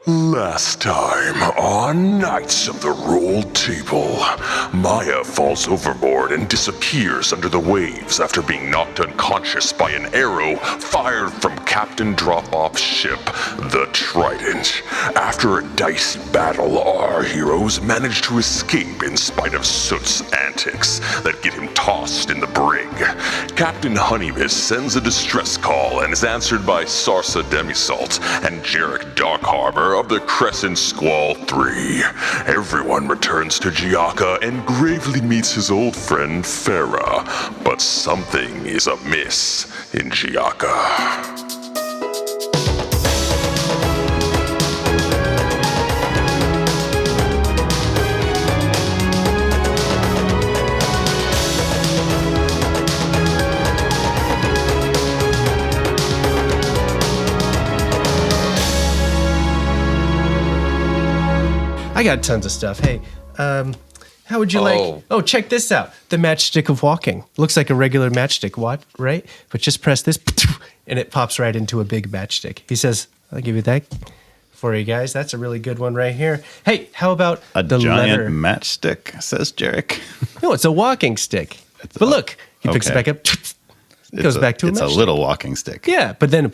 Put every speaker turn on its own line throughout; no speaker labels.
Last time on Knights of the Rolled Table, Maya falls overboard and disappears under the waves after being knocked unconscious by an arrow fired from Captain Drop-Off's ship, the Trident. After a dicey battle, our heroes manage to escape in spite of Soot's antics that get him tossed in the brig. Captain Honeymiss sends a distress call and is answered by Sarsa Demisalt and Jerik Dark Harbor of the Crescent Squall 3. Everyone returns to Giacca and gravely meets his old friend Farah, but something is amiss in Giacca.
I got tons of stuff. Hey, how would you like... Oh, check this out. The matchstick of walking. Looks like a regular matchstick, right? But just press this, and it pops right into a big matchstick. He says, I'll give you that for you guys. That's a really good one right here. Hey, how about
the
giant
leather matchstick, says Jerik.
No, it's a walking stick. But look, he picks it back up. It goes back to a matchstick.
It's a little walking stick.
Yeah, but then...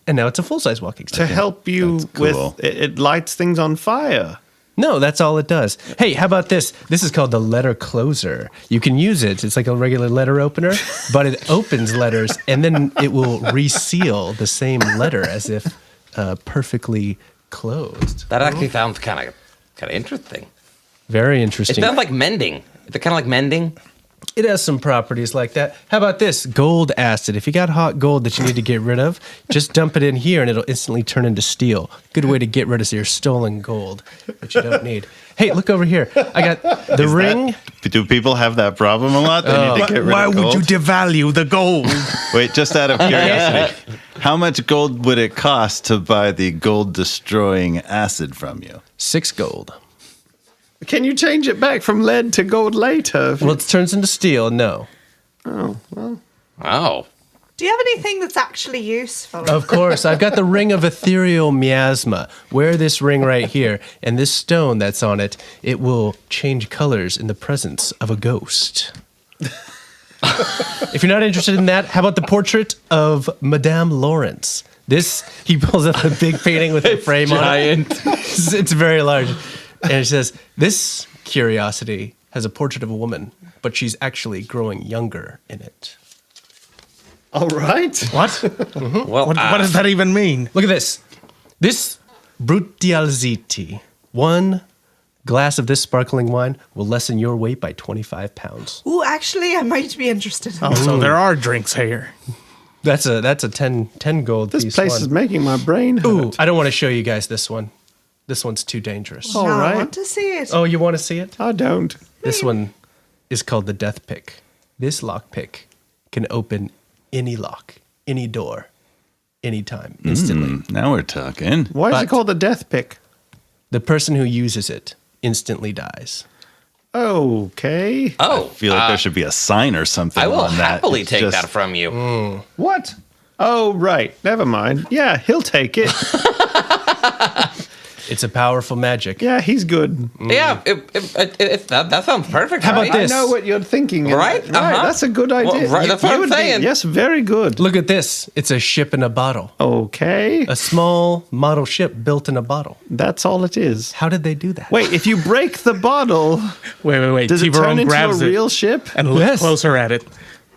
And now it's a full-size walking stick.
To help you with... It lights things on fire.
No, that's all it does. Hey, how about this? This is called the letter closer. You can use it. It's like a regular letter opener, but it opens letters, and then it will reseal the same letter as if perfectly closed.
That actually sounds kind of interesting.
Very interesting.
It sounds like mending. Is it kind of like mending?
It has some properties like that. How about this? Gold acid. If you got hot gold that you need to get rid of, just dump it in here and it'll instantly turn into steel. Good way to get rid of your stolen gold that you don't need. Hey, look over here. I got the ring.
Do people have that problem a lot? They need to get rid of gold?
Why would you devalue the gold?
Wait, just out of curiosity, how much gold would it cost to buy the gold-destroying acid from you?
6 gold.
Can you change it back from lead to gold later?
Well, it turns into steel, no.
Oh, well.
Oh.
Do you have anything that's actually useful?
Of course. I've got the ring of ethereal miasma. Wear this ring right here, and this stone that's on it, it will change colors in the presence of a ghost. If you're not interested in that, how about the portrait of Madame Lawrence? This, he pulls up a big painting with a frame on it. It's very large. And it says, this curiosity has a portrait of a woman, but she's actually growing younger in it.
All right.
What?
Mm-hmm.
Well,
What does that even mean?
Look at this. This Brutialziti. 1 glass of this sparkling wine will lessen your weight by 25 pounds.
Ooh, actually, I might be interested in
Oh,
that.
so there are drinks here.
That's a 10 gold piece.
This place
one.
is making my brain hurt.
Ooh, I don't want to show you guys this one. This one's too dangerous.
All
No,
right.
I want to see it.
Oh, you want to see it?
I don't.
This one is called the death pick. This lock pick can open any lock, any door, anytime, instantly.
Now we're talking.
Why is
But-
it called the death pick?
The person who uses it instantly dies.
Okay.
oh.
I feel like there should be a sign or something
I will
on that.
happily
It's
take
just-
that from you.
What? Oh, right. Never mind. Yeah, he'll take it.
It's a powerful magic.
Yeah, he's good.
Yeah, that sounds perfect.
How
right?
about
I
this?
know what you're thinking.
Right?
Right.
Uh-huh.
That's a good idea.
Well, right, that's what I'm
would be-
saying.
yes, very good.
Look at this. It's a ship in a bottle.
Okay.
A small model ship built in a bottle.
That's all it is.
How did they do that?
Wait, if you break the bottle,
Wait.
does it turn
Tiburon
into
grabs
a
it
real ship?
and looks
Yes.
closer at it.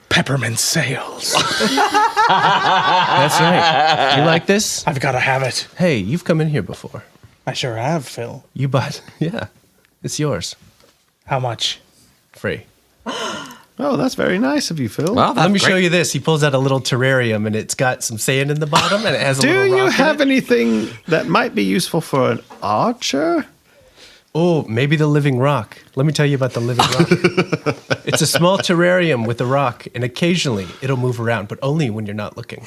Peppermint sails.
That's right. You like this?
I've got to have it.
Hey, you've come in here before.
I sure have, Phil.
You bought, yeah, it's yours.
How much?
Free.
Oh, that's very nice of you, Phil.
Well, that's
Let me
great.
show you this. He pulls out a little terrarium and it's got some sand in the bottom and it has a
Do
little
you
rock
have
in it.
anything that might be useful for an archer?
Oh, maybe the living rock. Let me tell you about the living rock. It's a small terrarium with a rock and occasionally it'll move around, but only when you're not looking.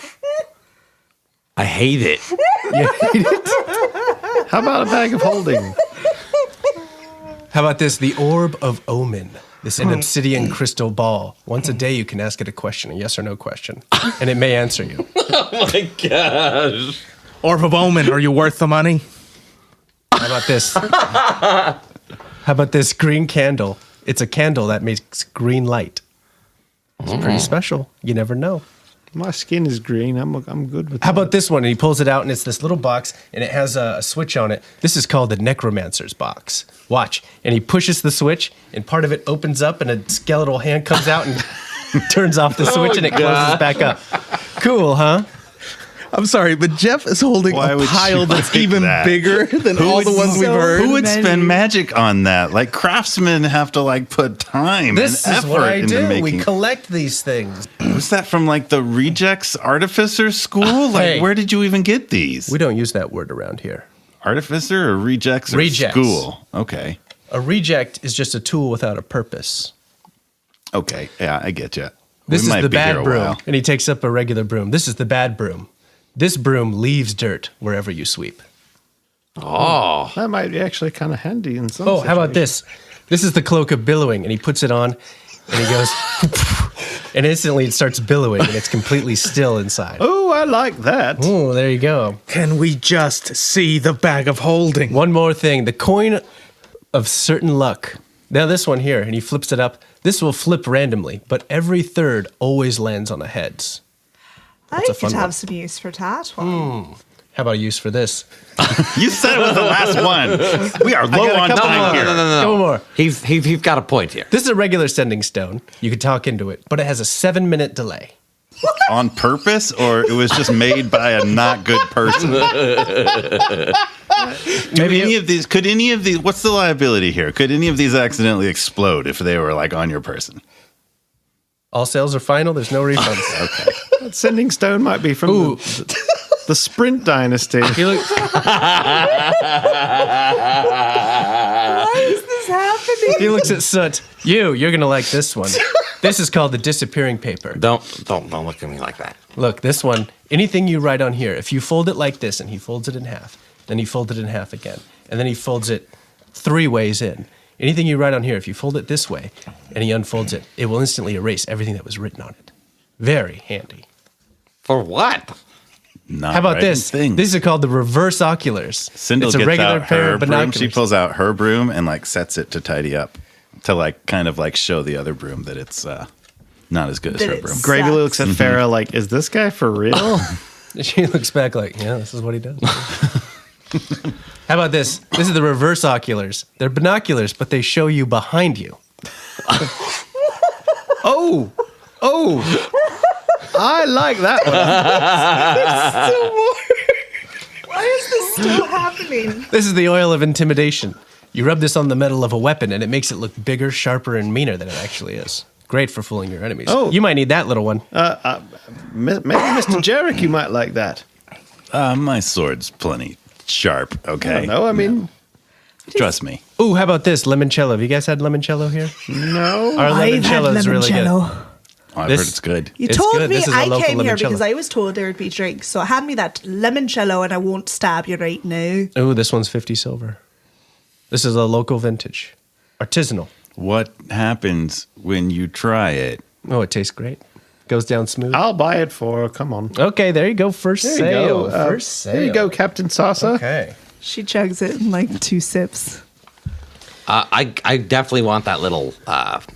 I hate it.
How about a bag of holding?
How about this? The Orb of Omen. This an obsidian crystal ball. Once a day, you can ask it a question, a yes or no question, and it may answer you.
Oh my gosh.
Orb of Omen, are you worth the money?
How about this? How about this green candle? It's a candle that makes green light. It's pretty special. You never know.
My skin is green. I'm good with that.
How about this one? And he pulls it out, and it's this little box, and it has a switch on it. This is called the Necromancer's box. Watch. And he pushes the switch, and part of it opens up, and a skeletal hand comes out and turns off the switch, and it closes back up. Cool, huh?
I'm sorry, but Jeff is holding
Why
a
would
pile
you
that's
like
even
that?
bigger than all the ones we've
So
heard.
Who would
many.
spend magic on that? Like craftsmen have to like put time
This
and
is
effort
what I
into
do.
making.
We collect these things.
Was that from like the Rejects Artificer School? Like,
Hey.
where did you even get these?
We don't use that word around here.
Artificer or Rejects or
Rejects.
school? Okay.
A reject is just a tool without a purpose.
Okay. Yeah, I get you.
This is the bad broom. And he takes up a regular broom. This is the bad broom. This broom leaves dirt wherever you sweep.
Oh.
That might be actually kind of handy in some
Oh, how about
situations.
this? This is the cloak of billowing. And he puts it on and he goes, and instantly it starts billowing and it's completely still inside.
Oh, I like that.
Oh, there you go.
Can we just see the bag of holding?
One more thing. The coin of certain luck. Now this one here, and he flips it up. This will flip randomly, but every third always lands on the heads.
I
a
could
fun
have
one.
some use for that
Hmm.
one.
How about a use for this?
You said it was the last one. We are low
got a
on
couple
time
more.
here.
No.
Couple more.
He's got a point here.
This is a regular sending stone. You could talk into it, but it has a 7-minute delay.
On purpose, or it was just made by a not good person?
Maybe
Any of these? Could any of these? What's the liability here? Could any of these accidentally explode if they were like on your person?
all sales are final. There's no refunds.
Okay.
That sending stone might be from
Ooh.
the Sprint Dynasty.
He look-
Why is this happening?
He looks at Soot. You're gonna like this one. This is called the disappearing paper.
Don't look at me like that.
Look, this one. Anything you write on here, if you fold it like this, and he folds it in half, then he folds it in half again, and then he folds it 3 ways in. Anything you write on here, if you fold it this way, and he unfolds it, it will instantly erase everything that was written on it. Very handy.
For what?
Not
How about
writing
this?
things.
These are called the reverse oculars.
Sindle
it's a
gets
regular
out
pair
her
of
broom.
binoculars.
She pulls out her broom and like sets it to tidy up, to like kind of like show the other broom that it's not as good as
That
her
it's-
broom.
Gravely looks at Farah like, is this guy for real?
She looks back like, yeah, this is what he does. How about this? This is the reverse oculars. They're binoculars, but they show you behind you.
Oh, I like that one.
Why is this still happening?
This is the oil of intimidation. You rub this on the metal of a weapon, and it makes it look bigger, sharper, and meaner than it actually is. Great for fooling your enemies.
Oh.
You might need that little one.
Maybe Mr. Jerik, you might like that.
My sword's plenty sharp. Okay.
No, I mean,
Trust me.
Ooh, how about this? Limoncello. Have you guys had limoncello here?
no.
Our
I've had
limoncello is really good.
limoncello.
Oh, I've
This-
heard it's good.
You
It's
told
good.
me
This is a
I
local
came here
limoncello.
because I was told there would be drinks. So hand me that limoncello and I won't stab you right now.
Ooh, this one's 50 silver. This is a local vintage. Artisanal.
What happens when you try it?
Oh, it tastes great. Goes down smooth.
I'll buy it for her. Come on.
Okay, there you go. First
There you
sale.
go.
First sale.
Here you go, Captain Sarsa.
Okay.
She chugs it in like 2 sips.
I definitely want that little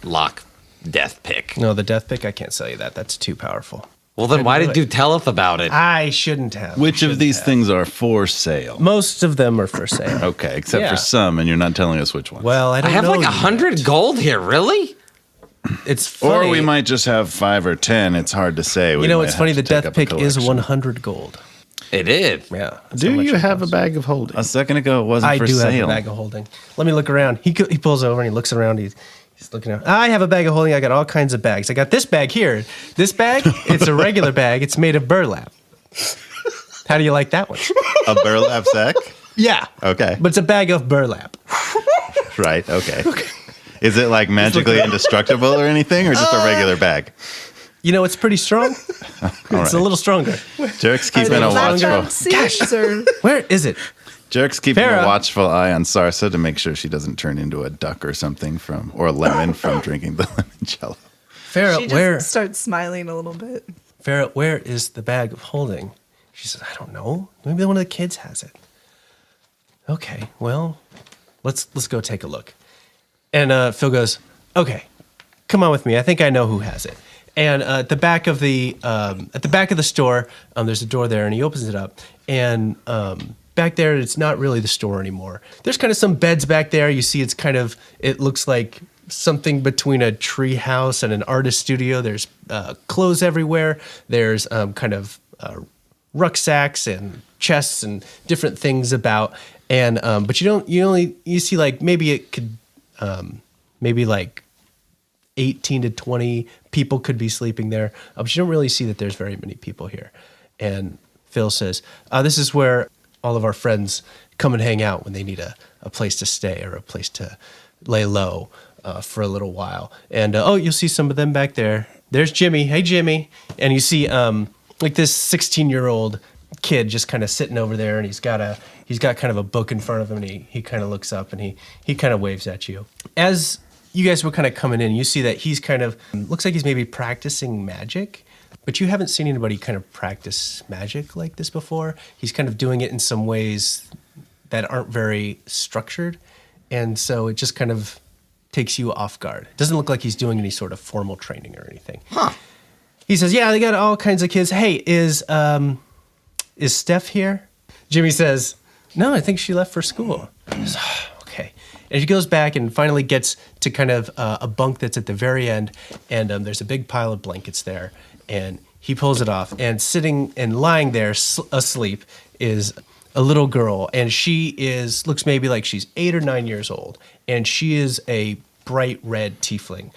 lock death pick.
No, the death pick, I can't sell you that. That's too powerful.
Well, then why
do
did
it.
you tell us about it?
I shouldn't have.
Which of these things are for sale?
Most of them are for sale.
Okay, except
Yeah.
for some, and you're not telling us which ones.
Well, I
I
don't
have
know
like
yet.
100 gold here. Really?
It's funny.
or we might just have 5 or 10. It's hard to say.
You know what's funny? The death pick is 100 gold.
It is.
Yeah. that's
Do
how much
you
it
have a
costs.
bag of holding?
A second ago, it wasn't
I
for
do
sale.
have a bag of holding. Let me look around. He pulls over and he looks around. He's looking around. I have a bag of holding. I got all kinds of bags. I got this bag here. This bag, it's a regular bag. It's made of burlap. How do you like that one?
A burlap sack?
Yeah.
Okay.
But it's a bag of burlap.
Right, okay. Is it like magically indestructible or anything, or just a regular bag?
You know, it's pretty strong. It's a little stronger.
Jerik's keeping a
Background
watchful.
scenes or
Where is it?
Jerik's keeping
Farah.
a watchful eye on Sarsa to make sure she doesn't turn into a duck or something or a lemon from drinking the limoncello.
Farah,
she just
where?
starts smiling a little bit.
Farah, where is the bag of holding? She says, I don't know. Maybe one of the kids has it. Okay, well, let's go take a look. And Phil goes, okay, come on with me. I think I know who has it. And at the back of the store, there's a door there, and he opens it up. And back there, it's not really the store anymore. There's kind of some beds back there. You see, it looks like something between a tree house and an artist studio. There's clothes everywhere. There's kind of rucksacks and chests and different things about. And but you see like maybe it could maybe like 18 to 20 people could be sleeping there, but you don't really see that there's very many people here. And Phil says, this is where all of our friends come and hang out when they need a place to stay or a place to lay low for a little while. And you'll see some of them back there. There's Jimmy. Hey, Jimmy. And you see like this 16-year-old kid just kind of sitting over there, and he's got kind of a book in front of him, and he kind of looks up and he kind of waves at you. As you guys were kind of coming in, you see that he's kind of, looks like he's maybe practicing magic, but you haven't seen anybody kind of practice magic like this before. He's kind of doing it in some ways that aren't very structured, and so it just kind of takes you off guard. It doesn't look like he's doing any sort of formal training or anything. Huh. He says, yeah, they got all kinds of kids. Hey, is Steph here? Jimmy says, no, I think she left for school. He says, okay. And she goes back and finally gets to kind of a bunk that's at the very end, and there's a big pile of blankets there, and he pulls it off, and sitting and lying there asleep is a little girl, and she looks maybe like she's 8 or 9 years old, and she is a bright red tiefling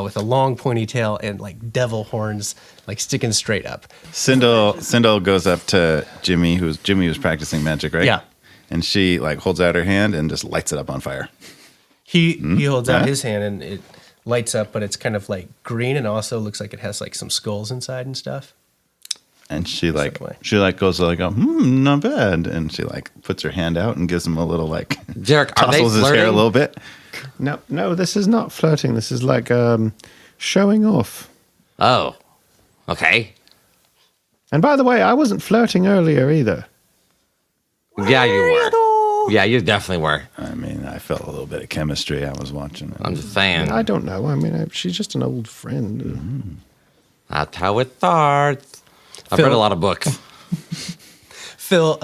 with a long pointy tail and like devil horns like sticking straight up.
Sindle goes up to Jimmy was practicing magic, right?
Yeah.
And she like holds out her hand and just lights it up on fire.
He holds out his hand and it lights up, but it's kind of like green and also looks like it has like some skulls inside and stuff.
And she goes like, not bad. And she like puts her hand out and gives him a little like
Jerik, are they
tousles his hair a little bit.
No, this is not flirting. This is like showing off.
Oh, okay.
And by the way, I wasn't flirting earlier either.
Yeah, you were. Yeah, you definitely were.
I mean, I felt a little bit of chemistry. I was watching it.
I'm just saying.
I don't know. I mean, she's just an old friend. Mm-hmm.
That's how it starts. I've read a lot of books.
Phil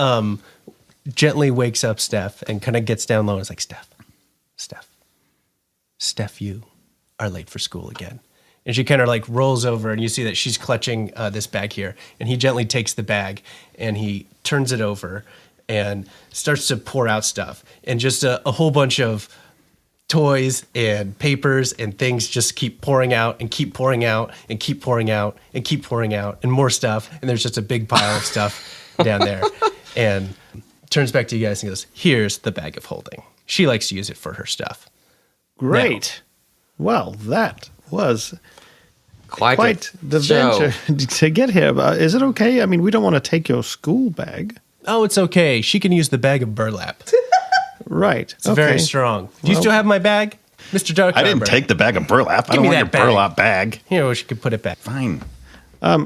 gently wakes up Steph and kind of gets down low and is like, Steph, you are late for school again. And she kind of like rolls over and you see that she's clutching this bag here. And he gently takes the bag and he turns it over and starts to pour out stuff. And just a whole bunch of toys and papers and things just keep pouring out and keep pouring out and keep pouring out and keep pouring out and more stuff. And there's just a big pile of stuff down there. And turns back to you guys and goes, here's the bag of holding. She likes to use it for her stuff.
Great. Now, well, that was
quite
the venture to get here. Is it okay? I mean, we don't want to take your school bag.
Oh, it's okay. She can use the bag of burlap.
Right.
It's very strong. Do you still have my bag? Mr. Dark
I didn't take the bag of burlap. I don't want your burlap bag.
Here, we could put it back.
Fine.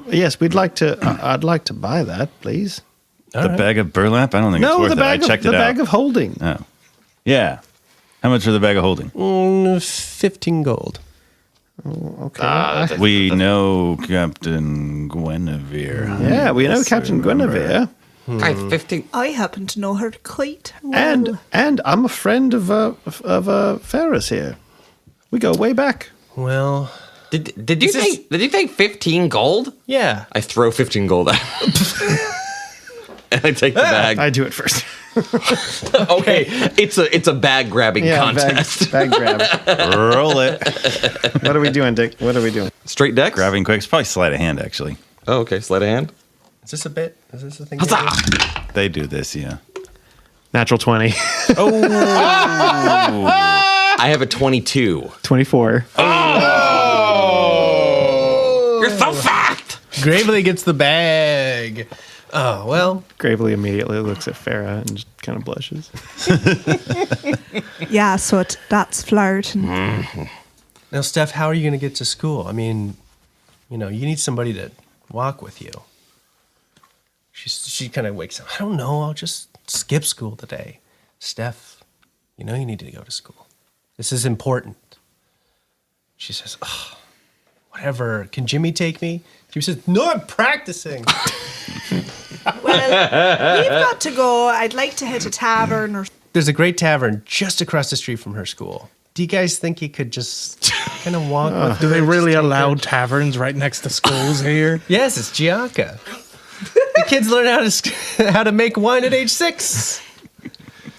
Yes, we'd like to. I'd like to buy that, please.
The bag of burlap? I don't think it's worth it. I checked it out.
The bag of holding.
Oh. Yeah. How much for the bag of holding?
15 gold.
Oh, okay.
We know Captain Guinevere.
Yeah, we know Captain Guinevere.
Guys, 15.
I happen to know her quite well.
And I'm a friend of Ferris here. We go way back.
Well,
Did you take 15 gold?
yeah.
I throw 15 gold out. And I take the bag.
I do it first.
Okay, it's a bag grabbing contest.
Bag grab.
Roll it.
What are we doing, Dick? What are we doing?
Straight decks?
Grabbing quick. It's probably sleight of hand, actually.
Oh, okay. Sleight of hand.
Is this a bit? Is this a thing?
Huzzah!
They do this, yeah.
Natural 20.
I have a 22.
24.
You're so fat!
Gravely gets the bag. Oh, well.
Gravely immediately looks at Farah and just kind of blushes.
Yeah, so that's flirting.
Now, Steph, how are you going to get to school? I mean, you need somebody to walk with you. She kind of wakes up. I don't know. I'll just skip school today. Steph, you know you need to go to school. This is important. She says, oh, whatever. Can Jimmy take me? Jimmy says, no, I'm practicing.
Well, we've got to go. I'd like to hit a tavern or...
There's a great tavern just across the street from her school. Do you guys think you could just kind of walk with
Do
her?
they really
Just take
allow
her?
taverns right next to schools here?
Yes, it's Giacca. The kids learn how to make wine at age 6.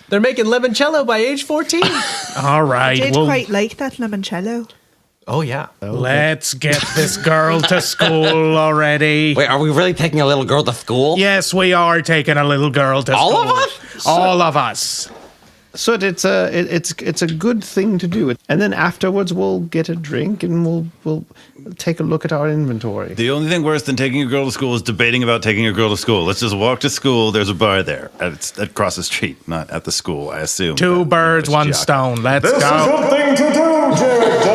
They're making limoncello by age 14.
All right,
I did
well,
quite like that limoncello.
Oh, yeah.
let's get this girl to school already.
Wait, are we really taking a little girl to school?
Yes, we are taking a little girl to
All
school.
of us?
All of us.
So it's a good thing to do. And then afterwards we'll get a drink and we'll take a look at our inventory.
The only thing worse than taking a girl to school is debating about taking a girl to school. Let's just walk to school. There's a bar there. It's across the street, not at the school, I assume.
Two
But,
birds,
it's
one
Giacca.
stone. Let's go.
Something to do, Jerik.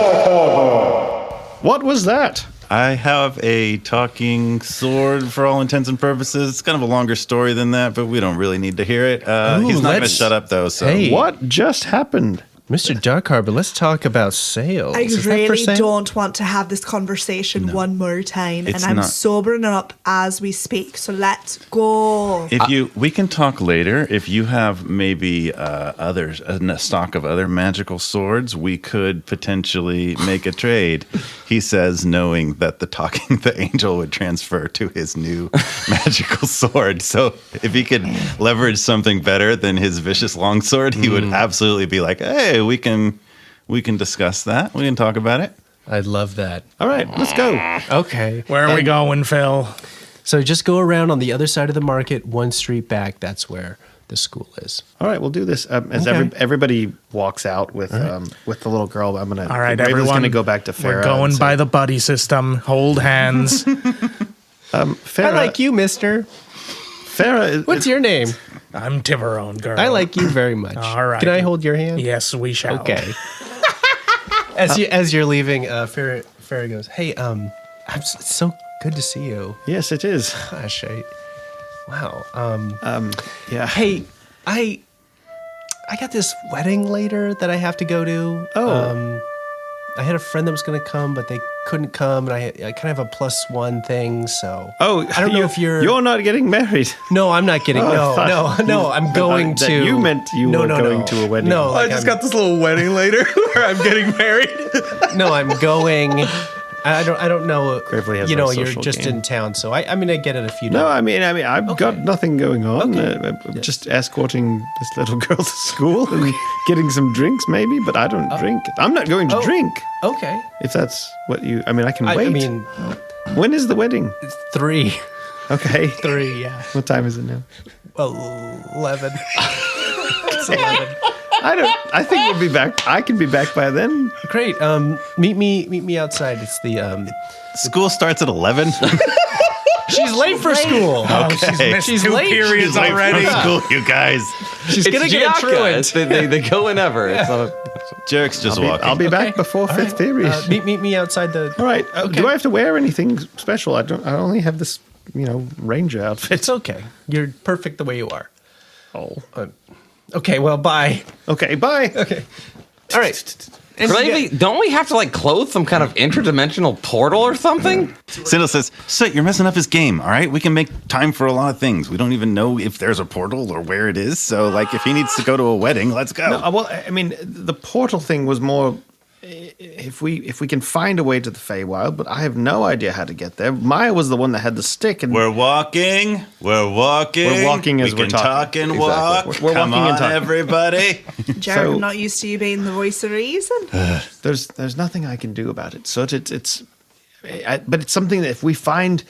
What was that?
I have a talking sword for all intents and purposes. It's kind of a longer story than that, but we don't really need to hear it.
Ooh,
He's not going to
let's-
shut up, though. So
Hey.
What just happened?
Mr. Dark Harbor, let's talk about sales.
I
Is that for
really
sale?
don't want to have this conversation one more time.
It's
And I'm
not.
sobering up as we speak. So let's go.
we can talk later. If you have maybe a stock of other magical swords, we could potentially make a trade. He says, knowing that the angel would transfer to his new magical sword. So if he could leverage something better than his vicious longsword, he would absolutely be like, hey, we can discuss that. We can talk about it.
I love that.
All right, let's go.
Okay.
Where are we going, Phil?
So just go around on the other side of the market, one street back. That's where the school is.
All right, we'll do this. As
Okay.
everybody walks out with the little girl, I'm gonna.
All right,
Raven's
everyone.
gonna go back to Farah.
We're going
and say,
by the buddy system. Hold hands.
Farah.
I like you, mister.
Farah.
What's your name?
I'm Tiburon, girl.
I like you very much.
All right.
Can I hold your hand?
Yes, we shall.
Okay. As you're leaving, Farah goes, "Hey, it's so good to see you."
Yes, it is.
Gosh, wow.
Yeah.
Hey, I got this wedding later that I have to go to.
Oh.
I had a friend that was going to come, but they couldn't come, and I kind of have a +1 thing. So
Oh,
I don't know if you're
not getting married.
No, I'm not getting.
Oh, I thought
No. I'm going
that
to.
you meant you were going to a wedding.
No,
I
like
just
I'm-
got this little wedding later where I'm getting married.
No, I'm going. I don't know.
Gravely has
you
no
know, you're
social
just
game.
in town, so I mean, I get it a few.
No,
times.
I mean, I've got nothing going on.
Okay.
I'm just escorting this little girl to school and getting some drinks, maybe. But I don't drink. I'm not going to
Oh.
drink.
Okay.
If that's what you, I mean, I can wait.
I mean,
when is the wedding?
it's 3.
Okay.
3. Yeah.
What time is it now?
Well, 11. It's 11.
I think we'll be back. I can be back by then.
Great. Meet me outside. It's the
School starts at 11.
She's late for school.
Okay.
She's
Two
late.
periods
She's late.
already.
School, you guys.
She's
It's
gonna get a
Giacca.
truant.
They go whenever. It's not
Jerek's just walking.
I'll be back before
All
fifth
right.
period.
Meet me outside the.
All right.
Okay.
Do I have to wear anything special? I don't. I only have this, ranger outfit.
It's okay. You're perfect the way you are.
Oh.
Okay. Well, bye.
Okay. Bye.
Okay. All right. And
Gravy, don't we have to like close some kind of interdimensional portal or something?
Sindle says, Soot, you're messing up his game, all right? We can make time for a lot of things. We don't even know if there's a portal or where it is. So, like, if he needs to go to a wedding, let's go.
Well, I mean, the portal thing was more if we can find a way to the Feywild, but I have no idea how to get there. Maya was the one that had the stick, and
We're walking. We're walking
as
we
we're
can
talking.
talk and walk.
We're
Come
walking and
on,
talking.
everybody.
Jared,
So-
I'm not used to you being the voice of reason.
there's nothing I can do about it. So but it's something that if we find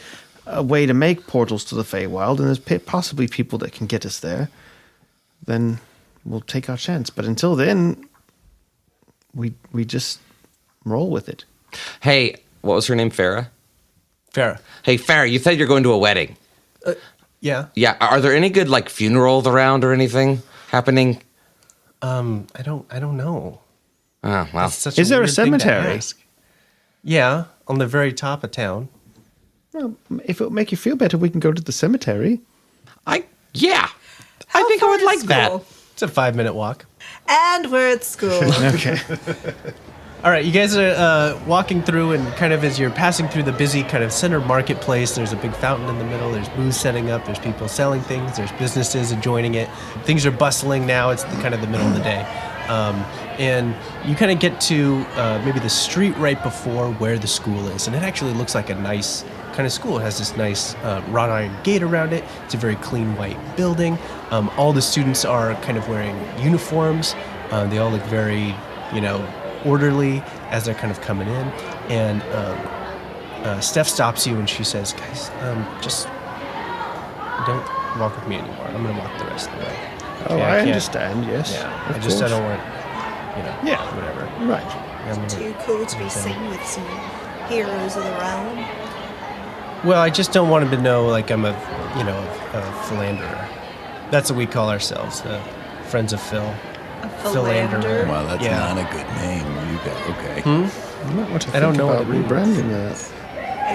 a way to make portals to the Feywild, and there's possibly people that can get us there, then we'll take our chance. But until then, we just roll with it.
Hey, what was her name? Farah?
Farah.
Hey, Farah, you said you're going to a wedding.
Yeah.
Yeah, are there any good like funerals around or anything happening?
I don't know.
Oh, well.
That's such
Is there a
weird thing to
cemetery?
ask. Yeah, on the very top of town.
Well, if it would make you feel better, we can go to the cemetery.
Yeah. I think I would like that.
It's a 5-minute walk.
And we're at school.
Okay.
All right, you guys are walking through, and kind of as you're passing through the busy kind of center marketplace, there's a big fountain in the middle, there's booths setting up, there's people selling things, there's businesses adjoining it. Things are bustling now, it's kind of the middle of the day. And you kind of get to maybe the street right before where the school is, and it actually looks like a nice kind of school. It has this nice wrought iron gate around it. It's a very clean white building. All the students are kind of wearing uniforms. They all look very, orderly as they're kind of coming in. And Steph stops you and she says, guys, just don't walk with me anymore. I'm going to walk the rest of the way.
Oh,
Okay,
I
can't-
understand, yes.
Yeah,
of
I
course.
don't want,
Yeah.
whatever.
Right.
I'm gonna-
Too cool to be seen with some heroes of the realm.
Well, I just don't want him to know, like, I'm a philanderer. That's what we call ourselves, Friends of Phil.
Philanderer.
Wow, that's
Yeah.
not a good name. You got okay.
I might want to
I don't
think
know what
about
it means.
rebranding that.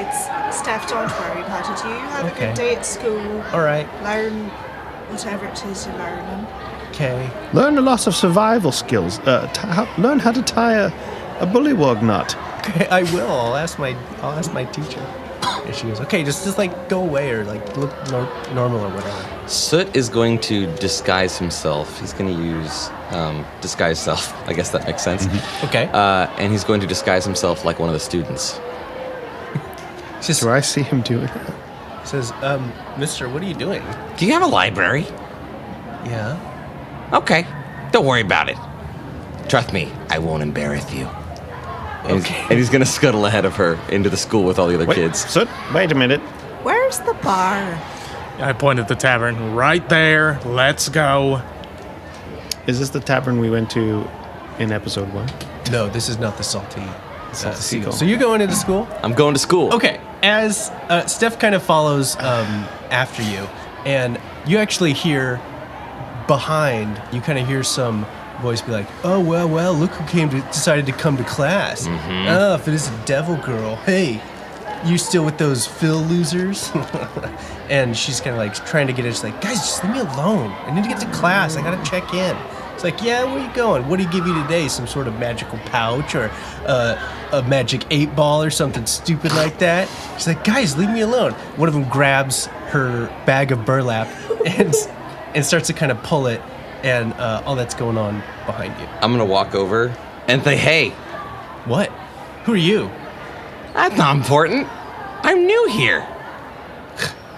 It's Steph, don't worry about it. You have a
Okay.
good day at school.
All right,
Learn whatever it is you're learning.
okay.
Learn a lot of survival skills. Learn how to tie a bullywug knot.
Okay, I will. I'll ask my teacher. And she goes, okay, just like go away or like look normal or whatever.
Soot is going to disguise himself. He's going to use disguise self. I guess that makes sense.
Okay.
And he's going to disguise himself like one of the students.
Just
Do I see him do it?
says, Mister, what are you doing?
Do you have a library?
Yeah.
Okay. Don't worry about it. Trust me, I won't embarrass you. And he's going to scuttle ahead of her into the school with all the other kids.
Soot, wait a minute.
Where's the bar?
I point at the tavern. Right there. Let's go.
Is this the tavern we went to in episode 1?
No, this is not the salty
Salty
seagull.
seagull.
So you're going into school?
I'm going to school.
Okay. As Steph kind of follows after you, and you actually hear behind, you kind of hear some voice be like, oh, well, look who decided to come to class. Oh, if it is a devil girl. Hey, you still with those Phil losers? And she's kind of like trying to get it. She's like, guys, just leave me alone. I need to get to class. I got to check in. It's like, yeah, where you going? What do you give you today? Some sort of magical pouch or a magic 8-ball or something stupid like that? She's like, guys, leave me alone. One of them grabs her bag of burlap and starts to kind of pull it, and all that's going on behind you.
I'm going to walk over and say, hey,
What? Who are you?
that's not important. I'm new here.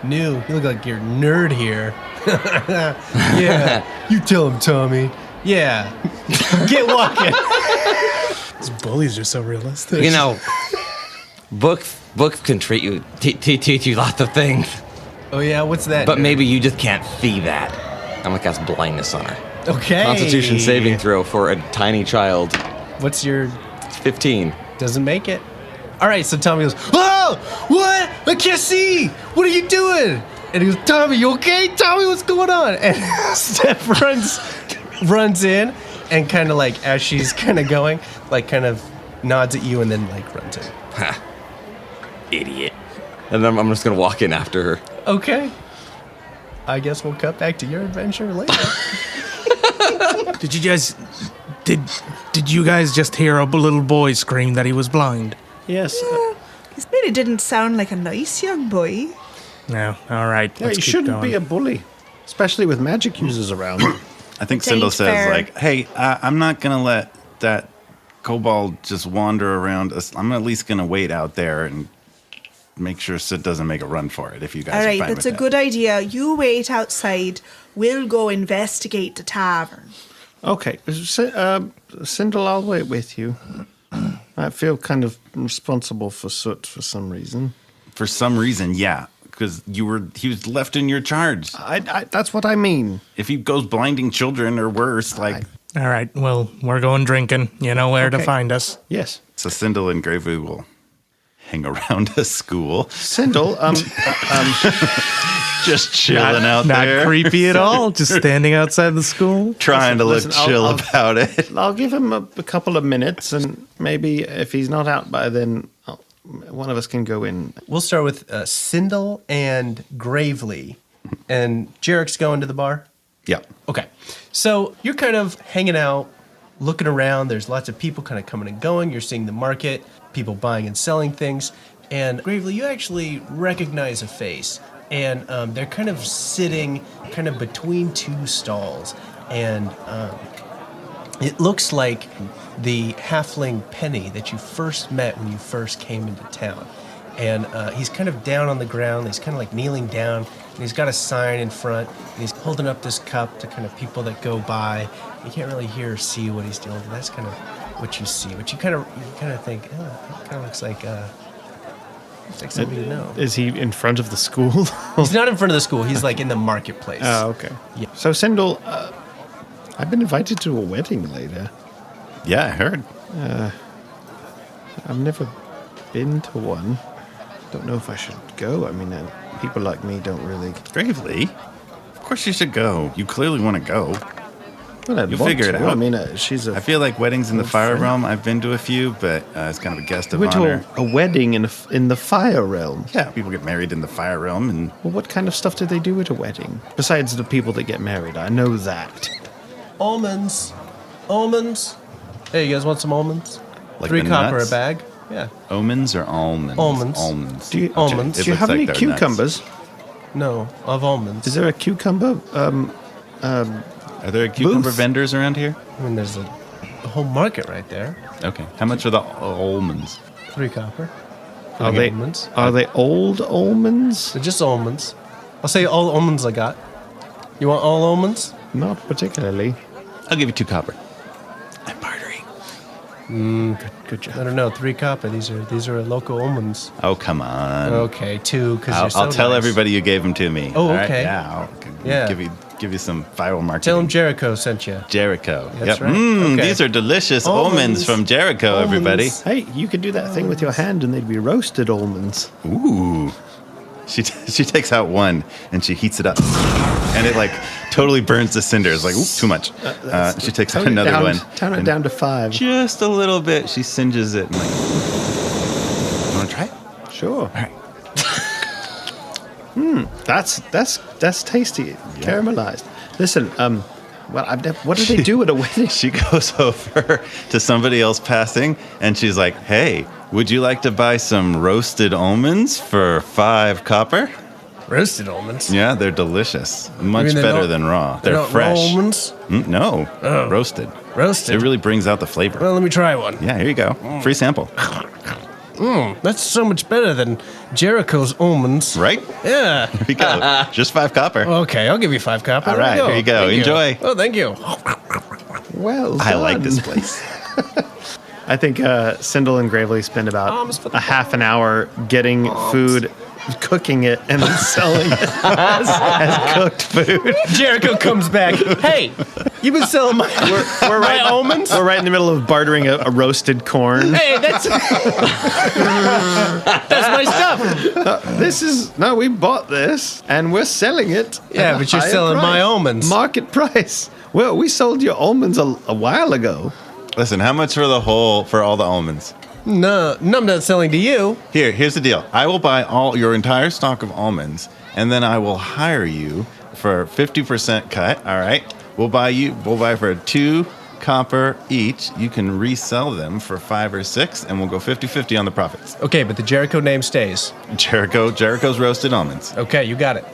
New. You look like you're a nerd here. Yeah. You tell him, Tommy. Yeah. Get walking.
These bullies are so realistic.
You know, books can teach you lots of things,
Oh, yeah? What's that?
but
nerd?
maybe you just can't see that. I'm going to cast blindness on her.
Okay.
Constitution saving throw for a tiny child.
What's your...
15.
Doesn't make it. All right, so Tommy goes, oh, what? I can't see. What are you doing? And he goes, Tommy, you okay? Tommy, what's going on? And Steph runs in and kind of like, as she's kind of going, like kind of nods at you and then like runs in.
Ha. Idiot. And then I'm just going to walk in after her.
Okay. I guess we'll cut back to your adventure later.
Did you guys just hear a little boy scream that he was blind?
Yes.
He really didn't sound like a nice young boy.
No. All right.
Yeah,
let's
you
keep
shouldn't
going.
be a bully, especially with magic users around.
I think
It ain't
Sindle says,
fair.
like, hey, I'm not going to let that kobold just wander around us. I'm at least going to wait out there and make sure Sid doesn't make a run for it if you guys
All
are
right,
fine
that's
with
a
that.
good idea. You wait outside. We'll go investigate the tavern.
Okay, Sindle, I'll wait with you. I feel kind of responsible for Soot for some reason.
For some reason, yeah, because he was left in your charge.
I that's what I mean.
If he goes blinding children or worse, like...
All right. Well, we're going drinking. You know where to
Okay.
find us.
Yes.
So Sindle and Gravely will hang around a school,
Sindle,
just chilling out
Not
there,
creepy at all. Just standing outside the school.
trying to look
Listen, I'll-
chill
I'll-
about it.
I'll give him a couple of minutes, and maybe if he's not out by then, one of us can go in.
We'll start with Sindle and Gravely. And Jerik's going to the bar?
Yeah.
Okay. So you're kind of hanging out, looking around. There's lots of people kind of coming and going. You're seeing the market, people buying and selling things. And Gravely, you actually recognize a face. And they're kind of sitting kind of between two stalls. And it looks like the halfling Penny that you first met when you first came into town. And he's kind of down on the ground. He's kind of like kneeling down. And he's got a sign in front. And he's holding up this cup to kind of people that go by. You can't really hear or see what he's doing, but that's kind of what you see. But you kind of think, oh, that kind of looks like somebody you know.
Is he in front of the school?
He's not in front of the school. He's like in the marketplace.
Oh, okay.
Yeah.
So, Sindle, I've been invited to a wedding later.
Yeah, I heard.
I've never been to one. Don't know if I should go. I mean, people like me don't really...
Gravely? Of course you should go. You clearly want to go.
Well, I'd
You'll
want
figure it
to.
out.
I mean, she's a...
I feel like weddings in the fire
friend.
realm, I've been to a few, but it's kind of a guest of
Went
honor.
to a wedding in the fire realm.
Yeah, people get married in the fire realm, and
Well, what kind of stuff do they do at a wedding? Besides the people that get married, I know that.
Almonds. Almonds. Hey, you guys want some almonds?
Like
3
the
copper
nuts?
a bag. Yeah.
almonds or almonds?
Almonds.
Almonds.
Do you,
Almonds.
It
do you
looks
have
like
any
they're
cucumbers?
No, of almonds.
Is there a cucumber?
Are there cucumber
Booth?
vendors around here?
I mean, there's a whole market right there.
Okay. How much are the almonds?
3 copper.
Are
The
they
almonds?
are they old almonds?
They're just almonds. I'll say all almonds I got. You want all almonds?
Not particularly.
I'll give you 2 copper. I'm bartering.
Good job.
I don't know. 3 copper. These are local almonds.
Oh, come on.
Okay, 2 because you're so
I'll tell
nice.
everybody you gave them to me.
Oh,
All right?
okay.
Yeah,
Yeah.
Give you some viral marketing.
Tell them Jericho sent you.
Jericho.
That's
Yep.
right. Okay.
These are delicious almonds
Almonds.
from Jericho, everybody.
Almonds.
Hey, you could do that thing with your hand and they'd be roasted almonds.
Ooh. She takes out one and she heats it up. And it like totally burns the cinders. Like, oop, too much. She takes out another one.
Tone it
and
down to 5.
just a little bit. She singes it. And like, you want to try it?
Sure.
All right.
That's tasty. Caramelized. Listen, what do they do at a wedding?
She goes over to somebody else passing and she's like, hey, would you like to buy some roasted almonds for 5 copper?
Roasted almonds.
Yeah, they're delicious. Much
mean they're
better
not-
than raw.
They're
They're
not
fresh.
raw almonds.
No,
Oh.
roasted.
Roasted.
It really brings out the flavor.
Well, let me try one.
Yeah, here you go. Free sample.
That's so much better than Jericho's almonds.
Right?
Yeah.
Here you go. Just 5 copper.
Okay, I'll give you 5 copper.
All
There
right, here you go.
Thank
Enjoy.
Oh, thank you.
Well
I like
done.
this place.
I think Sindle and Gravely spend about
Almonds for the
a half an hour getting food, cooking it, and then selling it as cooked food.
Jericho comes back. Hey, you been selling my my almonds?
We're right in the middle of bartering a roasted corn.
Hey, that's my stuff.
We bought this and we're selling it.
Yeah,
at a
but you're
higher
selling my
price.
almonds.
Market price. Well, we sold your almonds a while ago.
Listen, how much for all the almonds?
No, I'm not selling to you.
Here's the deal. I will buy your entire stock of almonds, and then I will hire you for 50% cut. All right. We'll buy for 2 copper each. You can resell them for 5 or 6, and we'll go 50-50 on the profits.
Okay, but the Jericho name stays.
Jericho's roasted almonds,
Okay, you got it.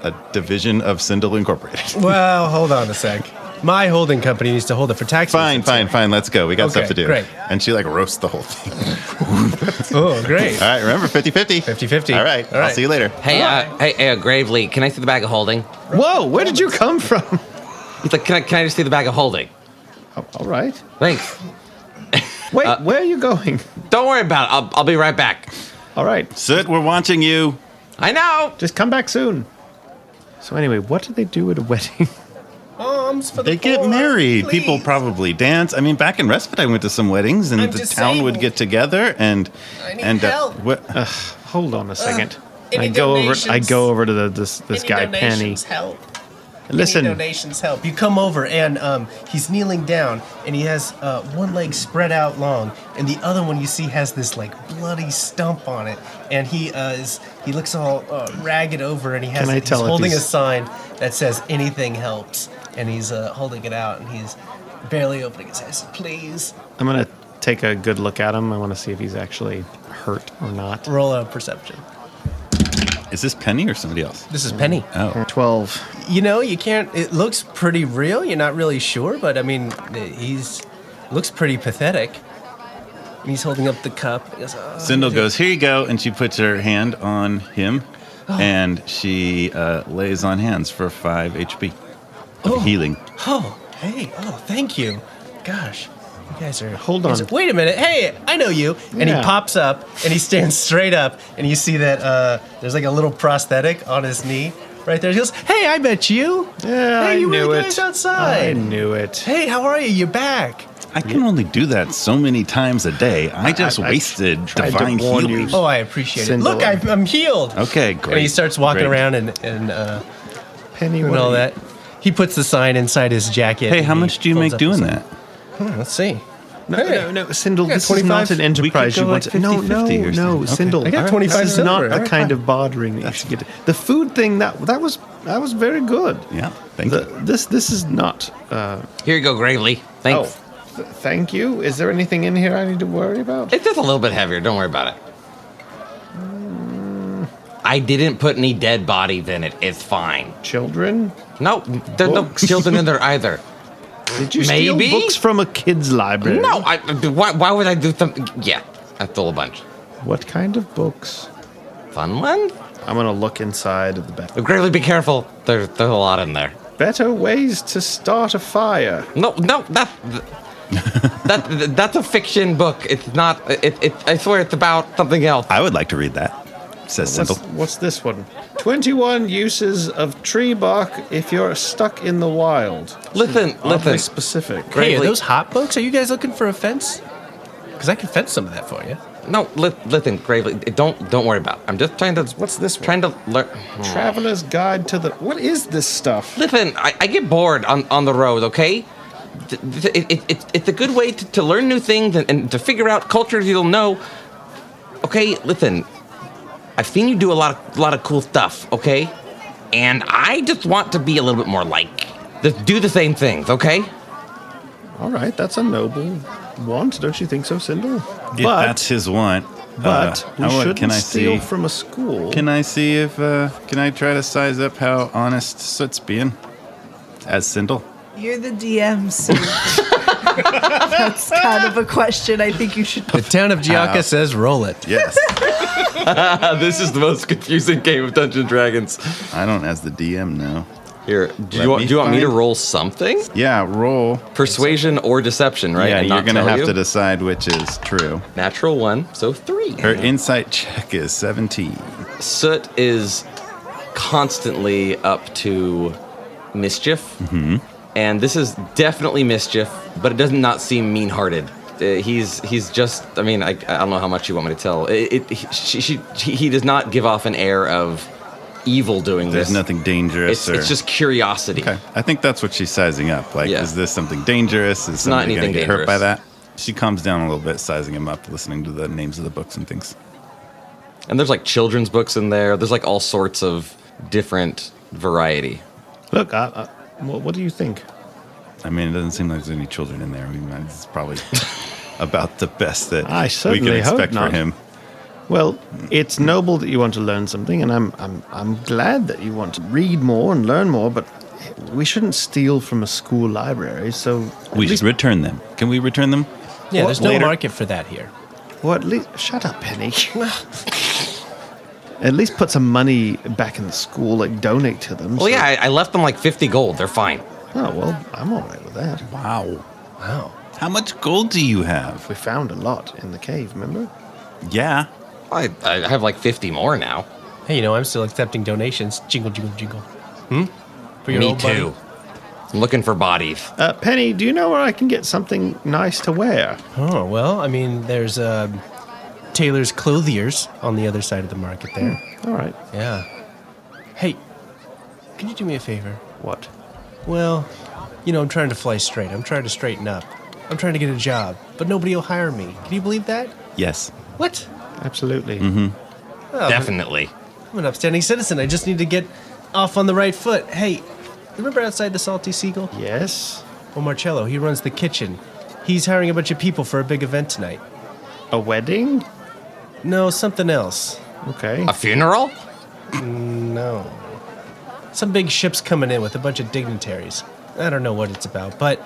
a division of Sindle Incorporated.
Well, hold on a sec. My holding company needs to hold it for tax
Fine,
reasons.
Let's go. We got
Okay,
stuff to do.
great.
And she like roasts the whole thing.
Oh, great.
All right, remember 50-50.
50-50.
All right. I'll see you later.
Hey, Gravely, can I see the bag of holding?
Whoa, where did you come from?
He's like, can I just see the bag of holding?
All right.
Thanks.
Wait, where are you going?
Don't worry about it. I'll be right back.
All right,
Soot, we're watching you.
I know.
just come back soon. So anyway, what do they do at a wedding?
Alms for the
They get
poor,
married.
please.
People probably dance. I mean, back in Respite, I went to some weddings, and
I'm
the town would
disabled.
get together and
I need help.
Hold on a second.
Any
I go
donations?
over to this guy Penny.
Help.
Listen,
Any donations help. You come over and he's kneeling down and he has one leg spread out long and the other one you see has this like bloody stump on it and he looks all ragged over and
Can I
he's
tell if
holding a
he's-
sign that says anything helps and he's holding it out, and he's barely opening his eyes. Please.
I'm going to take a good look at him. I want to see if he's actually hurt or not.
Roll a perception.
Is this Penny or somebody else?
This is Penny.
Oh.
12.
You know, you can't. It looks pretty real. You're not really sure, but I mean, looks pretty pathetic. And he's holding up the cup. He goes,
Sindle goes, here you go. And she puts her hand on him. And she lays on hands for 5 HP of healing.
Oh, hey. Oh, thank you. Gosh. You guys are...
Hold on.
Wait a minute. Hey, I know you. And he pops up, and he stands straight up, and you see that there's like a little prosthetic on his knee right there. He goes, hey, I met you.
Yeah,
hey, you
knew
were the
it.
guys outside.
I knew it.
Hey, how are you? You're back.
I can only do that so many times a day. I just wasted
tried to
divine
warn you.
healing.
Oh, I appreciate it.
Sindle.
Look, I'm healed.
Okay, great.
And he starts walking
Great.
around and
Penny,
and
what
all
are
that. He puts the sign inside his jacket.
Hey,
and
how
he
much do you
folds
make
up
doing
the
that?
sign. Let's see.
No, Sindle,
got
this is not
25?
an enterprise
We could
you
go
want
like
to... No,
50-50 or
no,
something.
Sindle.
I got 25
This is
silver.
not
All
the
right,
kind of bartering that you should get. The food thing, that was very good.
Yeah, thank you.
This is not...
Here you go, Gravely. Thanks.
Thank you. Is there anything in here I need to worry about?
It's just a little bit heavier. Don't worry about it. I didn't put any dead bodies in it. It's fine.
Children?
No, there's no children in there either.
Did you steal
Maybe?
books from a kid's library?
No, why would I do something? Yeah, I stole a bunch.
What kind of books?
Fun one?
I'm going to look inside of the bed.
Gravely, be careful. There's a lot in there.
Better ways to start a fire.
No, that's a fiction book. It's not. I swear, it's about something else.
I would like to read that, says Sindle.
What's this one? 21 uses of tree bark if you're stuck in the wild.
Listen.
Oddly specific.
Hey, are
Gravely.
those hot books? Are you guys looking for a fence? Because I can fence some of that for you.
No, listen, Gravely. Don't worry about it. I'm just trying to.
What's this one?
Trying to learn.
Traveler's Guide to the... What is this stuff?
Listen, I get bored on the road. Okay. It's a good way to learn new things and to figure out cultures you'll know. Okay, listen. I've seen you do a lot of cool stuff, okay? And I just want to be a little bit more like. Just do the same things, okay?
All right, that's a noble want, don't you think so, Sindle?
If that's his want.
But we shouldn't
can I
steal
see?
from a school.
Can I see if? Can I try to size up how honest Soot's being? As Sindle.
You're the DM, so that's kind of a question I think you should.
The town of Giacca says roll it.
Yes.
This is the most confusing game of Dungeons and Dragons.
I don't, as the DM, know.
Here, do you want me to roll something?
Yeah, roll.
Persuasion or deception, right?
Yeah,
And
you're
not
gonna
tell
have
you?
to decide which is true.
Natural 1, so 3.
Her insight check is 17.
Soot is constantly up to mischief. Mm-hmm. And this is definitely mischief, but it does not seem mean-hearted. He's just, I mean, I don't know how much you want me to tell. He does not give off an air of evil doing
There's
this.
nothing dangerous.
It's just curiosity.
Okay. I think that's what she's sizing up. Like,
Yeah.
is this something dangerous? Is
not
somebody going to
anything
get hurt by
dangerous.
that? She calms down a little bit, sizing him up, listening to the names of the books and things.
And there's like children's books in there. There's like all sorts of different variety.
Look, what do you think?
I mean, it doesn't seem like there's any children in there. I mean, it's probably about the best that
I
we
certainly
can
hope
expect for
not.
him.
Well, it's noble that you want to learn something, and I'm glad that you want to read more and learn more. But we shouldn't steal from a school library. So
We should return them. Can we return them?
Yeah, there's no
Later.
market for that here.
Well, at least shut up, Penny. At least put some money back in the school, like donate to them.
Well, yeah, I left them like 50 gold. They're fine.
Oh well, I'm all right with that.
Wow.
Wow.
How much gold do you have?
We found a lot in the cave. Remember?
Yeah.
I have like 50 more now.
Hey, I'm still accepting donations. Jingle, jingle, jingle. For your
Me
old buddy?
too. I'm looking for bodies.
Penny, do you know where I can get something nice to wear?
Oh, well, I mean, there's Taylor's Clothiers on the other side of the market there.
All right.
Yeah. Hey, can you do me a favor?
What?
Well, I'm trying to fly straight. I'm trying to straighten up. I'm trying to get a job, but nobody will hire me. Can you believe that?
Yes.
What?
Absolutely.
Oh,
Definitely.
I'm an upstanding citizen. I just need to get off on the right foot. Hey, Remember outside the Salty Seagull?
Yes.
Well, Marcello, he runs the kitchen. He's hiring a bunch of people for a big event tonight.
A wedding?
No, something else.
Okay.
A funeral?
No. Some big ship's coming in with a bunch of dignitaries. I don't know what it's about, but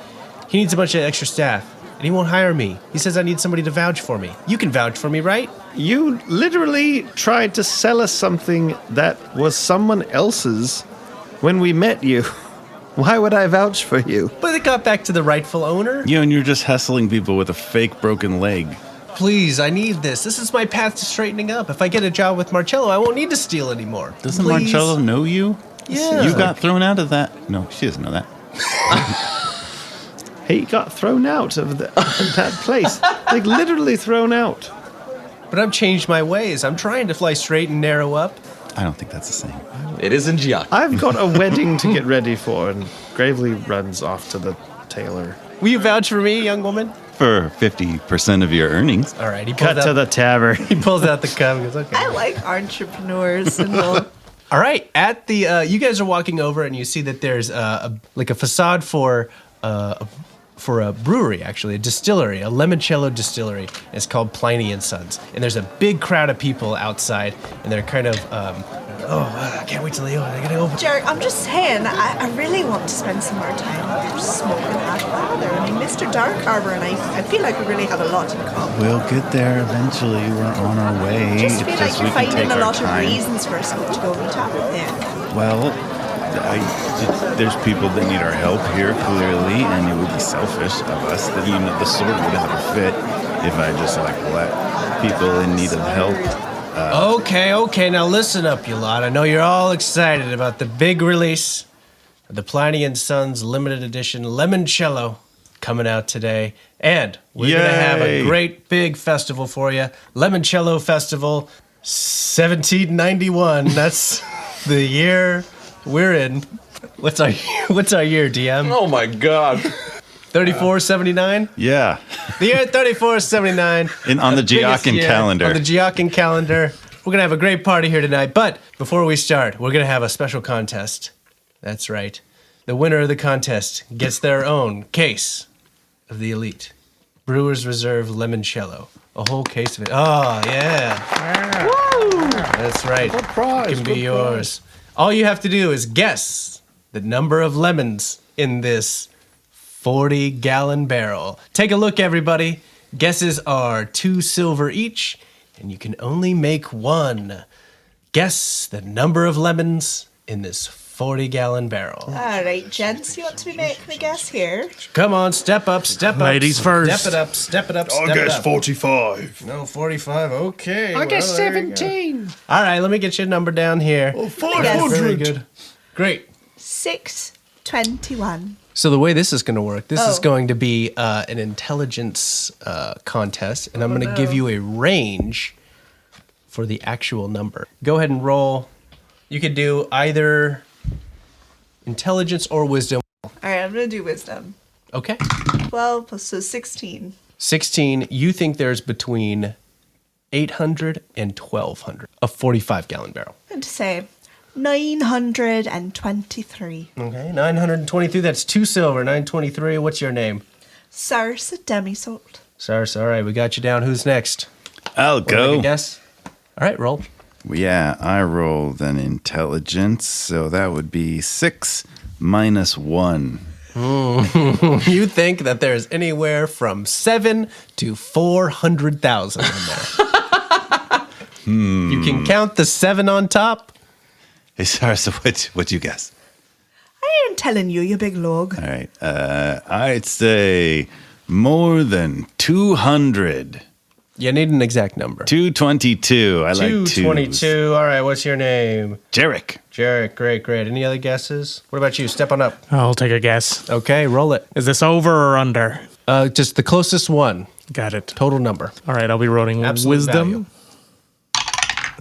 he needs a bunch of extra staff, and he won't hire me. He says I need somebody to vouch for me. You can vouch for me, right?
You literally tried to sell us something that was someone else's when we met you. Why would I vouch for you?
But it got back to the rightful owner.
You and you're just hustling people with a fake broken leg.
Please, I need this. This is my path to straightening up. If I get a job with Marcello, I won't need to steal anymore.
Doesn't
Please.
Marcello know you?
Yeah.
You got thrown out of that. No, she doesn't know that.
He got thrown out of that place. Like, literally thrown out.
But I've changed my ways. I'm trying to fly straight and narrow up.
I don't think that's the same.
It is in Giacca.
I've got a wedding to get ready for, and gravely runs off to the tailor.
Will you vouch for me, young woman?
For 50% of your earnings.
All right, he pulls
Cut
out
to the tavern.
He pulls out the cup and goes, okay.
I like entrepreneurs and all.
All right, at the you guys are walking over and you see that there's a facade for a brewery, actually, a distillery, a limoncello distillery. It's called Pliny and Sons, and there's a big crowd of people outside, and they're kind of I can't wait till they open. They're gonna open.
Jerik, I'm just saying, I really want to spend some more time smoking hot lather. I mean, Mr. Dark Harbor and I feel like we really have a lot in common.
We'll get there eventually. We're on our way.
I just feel like
we
you're
can
finding
take
a
our
lot
time.
of reasons for us to go meet up with them.
Well, there's people that need our help here, clearly, and it would be selfish of us that the sword would have a fit if I just let people in need of help.
Okay, now listen up, you lot. I know you're all excited about the big release of the Pliny and Sons limited edition limoncello coming out today, and we're gonna have a great big festival for you, Limoncello Festival 1791. That's the year we're in. What's our year, DM?
Oh my god.
3479?
Yeah.
The year 3479.
On the
biggest
Giaccan
year
calendar.
On the Giaccan calendar. We're going to have a great party here tonight. But before we start, we're going to have a special contest. That's right. The winner of the contest gets their own case of the Elite Brewers Reserve Limoncello. A whole case of it. Oh, yeah. Woo! That's right.
Good prize.
It can be yours. All you have to do is guess the number of lemons in this 40-gallon barrel. Take a look, everybody. Guesses are 2 silver each, and you can only make one. Guess the number of lemons in this 40-gallon barrel.
All right, gents, you want to be making a guess here?
Come on, step up.
Ladies first.
Step it up.
I guess 45.
No, 45. Okay.
I guess
well, there you go.
17.
All right, let me get your number down here.
Oh,
Very
500.
good. Great.
621.
So the way this is going to work, this is
Oh.
going to be an intelligence contest, and I'm going to give you a range for the actual number. Go ahead and roll. You could do either intelligence or wisdom.
All right, I'm going to do wisdom.
Okay.
12 plus 16.
16, you think there's between 800 and 1,200, a 45-gallon barrel.
And to say 923.
Okay, 923, that's 2 silver, 923. What's your name?
Sarsa demi-salt.
Sarsa, all right, we got you down. Who's next?
I'll
Wanna make
go.
a guess? All right, roll.
Yeah, I rolled an intelligence, so that would be 6 minus 1.
You think that there's anywhere from 7 to 400,000 in there. You can count the 7 on top.
Hey, Sarsa, what'd you guess?
I ain't telling you, you big log.
All right, I'd say more than 200.
You need an exact number.
222. I like
222. All right, what's your name?
Jerik.
Jerik, great. Any other guesses? What about you? Step on up.
I'll take a guess.
Okay, roll it.
Is this over or under?
Just the closest one.
Got it.
Total number.
All right, I'll be rolling
Absolute
wisdom.
value.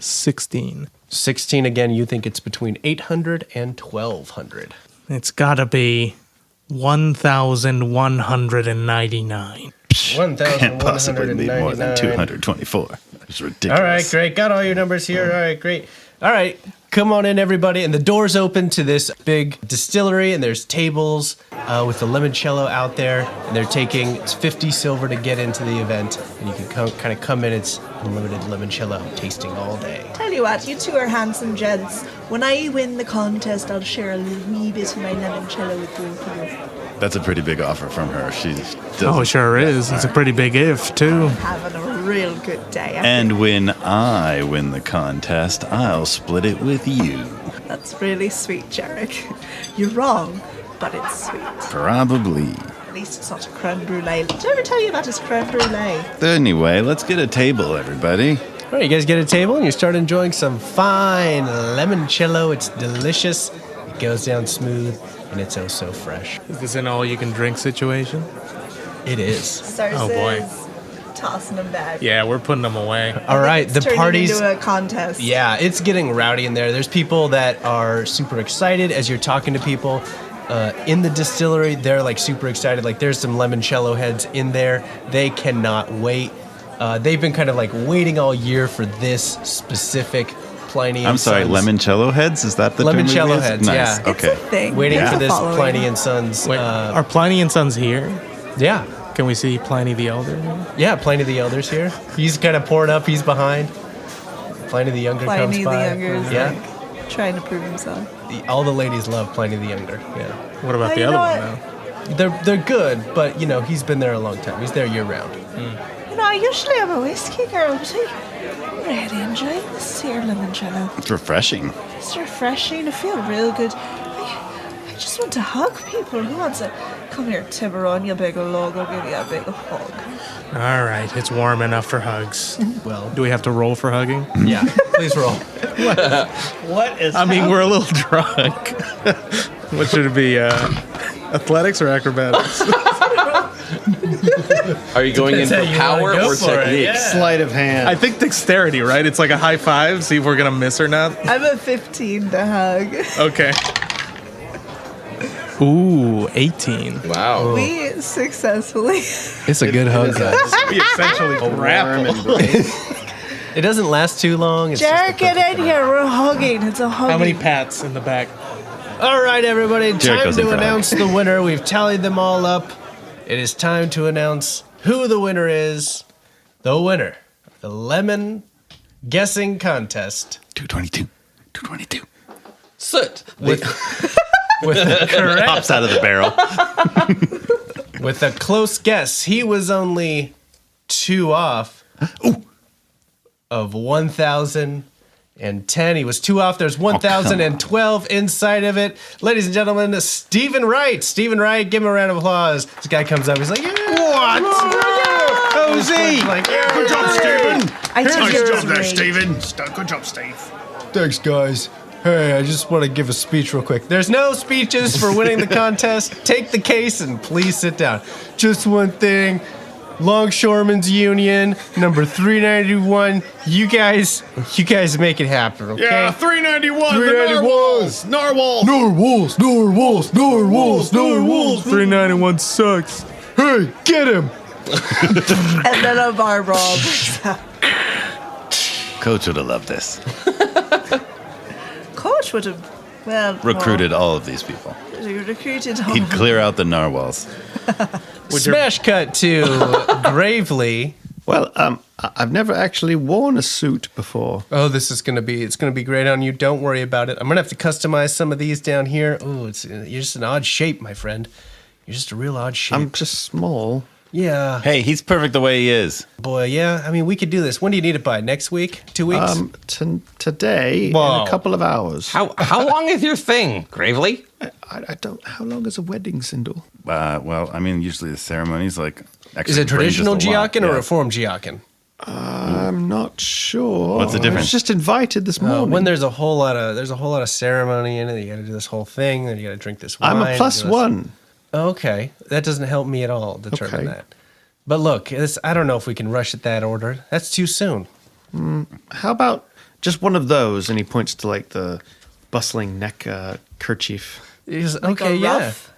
16.
16 again, you think it's between 800 and 1,200.
It's gotta be 1,199.
Can't possibly be more than 224. It's ridiculous.
All right, great. Got all your numbers here. All right, great. All right, Come on in, everybody. And the doors open to this big distillery, and there's tables with the limoncello out there. And they're taking it's 50 silver to get into the event. And you can kind of come in. It's unlimited limoncello tasting all day.
Tell you what, you two are handsome gents. When I win the contest, I'll share a wee bit of my limoncello with both of you.
That's a pretty big offer from her. She
Oh, sure is. It's a pretty big if, too.
Having a real good day.
And when I win the contest, I'll split it with you.
That's really sweet, Jerik. You're wrong, but it's sweet.
Probably.
At least it's not a creme brulee. Did I ever tell you about his creme brulee?
Anyway, let's get a table, everybody.
All right, you guys get a table, and you start enjoying some fine limoncello. It's delicious. It goes down smooth, and it's oh so fresh.
Is this an all-you-can-drink situation?
It is.
Sarsa's
Oh, boy.
tossing them back.
Yeah, we're putting them away.
All right, the
Turning
party's...
into a contest.
Yeah, it's getting rowdy in there. There's people that are super excited as you're talking to people. In the distillery, they're like super excited. Like there's some limoncello heads in there. They cannot wait. They've been kind of like waiting all year for this specific Pliny and
I'm sorry,
Sons.
limoncello heads? Is that the term we
Limoncello
use?
heads,
Nice.
yeah.
It's
Okay.
a thing.
Waiting
It's
for
a
this
following.
Pliny and Sons.
Wait, are Pliny and Sons here?
Yeah.
Can we see Pliny the Elder?
Yeah, Pliny the Elder's here. He's kind of poured up. He's behind. Pliny the Younger comes
Pliny the
by.
Younger is
Yeah.
like trying to prove himself.
All the ladies love Pliny the Younger. Yeah.
What about
Oh,
the
you
other
know
one,
what?
though?
They're good, but, you know, he's been there a long time. He's there year-round.
You know, usually I'm a whiskey girl, but I'm really enjoying this here limoncello.
It's refreshing.
It's refreshing. I feel real good. I just want to hug people. Who wants to come here, Tiburon, you big log? I'll give you a big hug.
All right, it's warm enough for hugs.
Well,
Do we have to roll for hugging?
yeah. Please roll.
What is
I mean, we're a little drunk. What should it be? Athletics or acrobatics?
Are you going in
Depends
for
how you
power
wanna go
or
for it,
technique?
yeah.
sleight of hand?
I think dexterity, right? It's like a high five, see if we're going to miss or not.
I'm a 15 to hug.
Okay. Ooh, 18.
Wow.
We successfully.
It's a good hug, guys.
We essentially grapple.
It doesn't last too long. It's
Jared, get in here. We're hugging. It's a hug.
How many pats in the back?
All right, everybody.
Jerik
Time
goes in
to
for a hug.
announce the winner. We've tallied them all up. It is time to announce who the winner is. The winner of the Lemon Guessing Contest.
222. 222.
Soot.
With a correct,
Pops out of the barrel.
with a close guess, he was only 2 off of 1,010. He was 2 off. There's 1,012 inside of it. Ladies and gentlemen, Stephen Wright. Stephen Wright, give him a round of applause. This guy comes up. He's like, yeah.
What?
Cozy. Like, yeah.
Good job, Stephen.
I think
Nice
yours
job there,
rigged.
Stephen. Good job, Steve.
Thanks, guys. Hey, I just want to give a speech real quick. There's no speeches for winning the contest. Take the case and please sit down. Just one thing. Longshoremen's Union, number 391. You guys make it happen, okay?
Yeah, 391.
391s.
Narwhals.
Narwhals.
391 sucks.
Hey, get him.
And then a bar brawl.
Coach would have loved this.
Coach would have, well,
Recruited all of these people.
recruited all
He'd
of them.
clear out the narwhals.
Smash cut to Gravely.
Well, I've never actually worn a suit before.
Oh, it's gonna be great on you. Don't worry about it. I'm gonna have to customize some of these down here. Oh, you're just an odd shape, my friend. You're just a real odd shape.
I'm just small.
Yeah.
Hey, he's perfect the way he is.
Boy, yeah. I mean, we could do this. When do you need it by? Next week? 2 weeks?
Today,
Whoa.
in a couple of hours.
How long is your thing, Gravely?
I don't. How long is a wedding, Sindle?
Well, I mean, usually the ceremony's like...
Is it traditional Giaccan or
Yeah.
Reformed Giaccan?
I'm not sure.
What's the
I
difference?
was just invited this morning.
When there's a whole lot of ceremony in it, you got to do this whole thing, then you got to drink this wine.
I'm a plus
do this-
one.
Okay, that doesn't help me at all determine
Okay.
that. But look, I don't know if we can rush at that order. That's too soon.
How about just one of those? And he points to like the bustling neck kerchief.
Like
Okay,
a
yeah.
ruff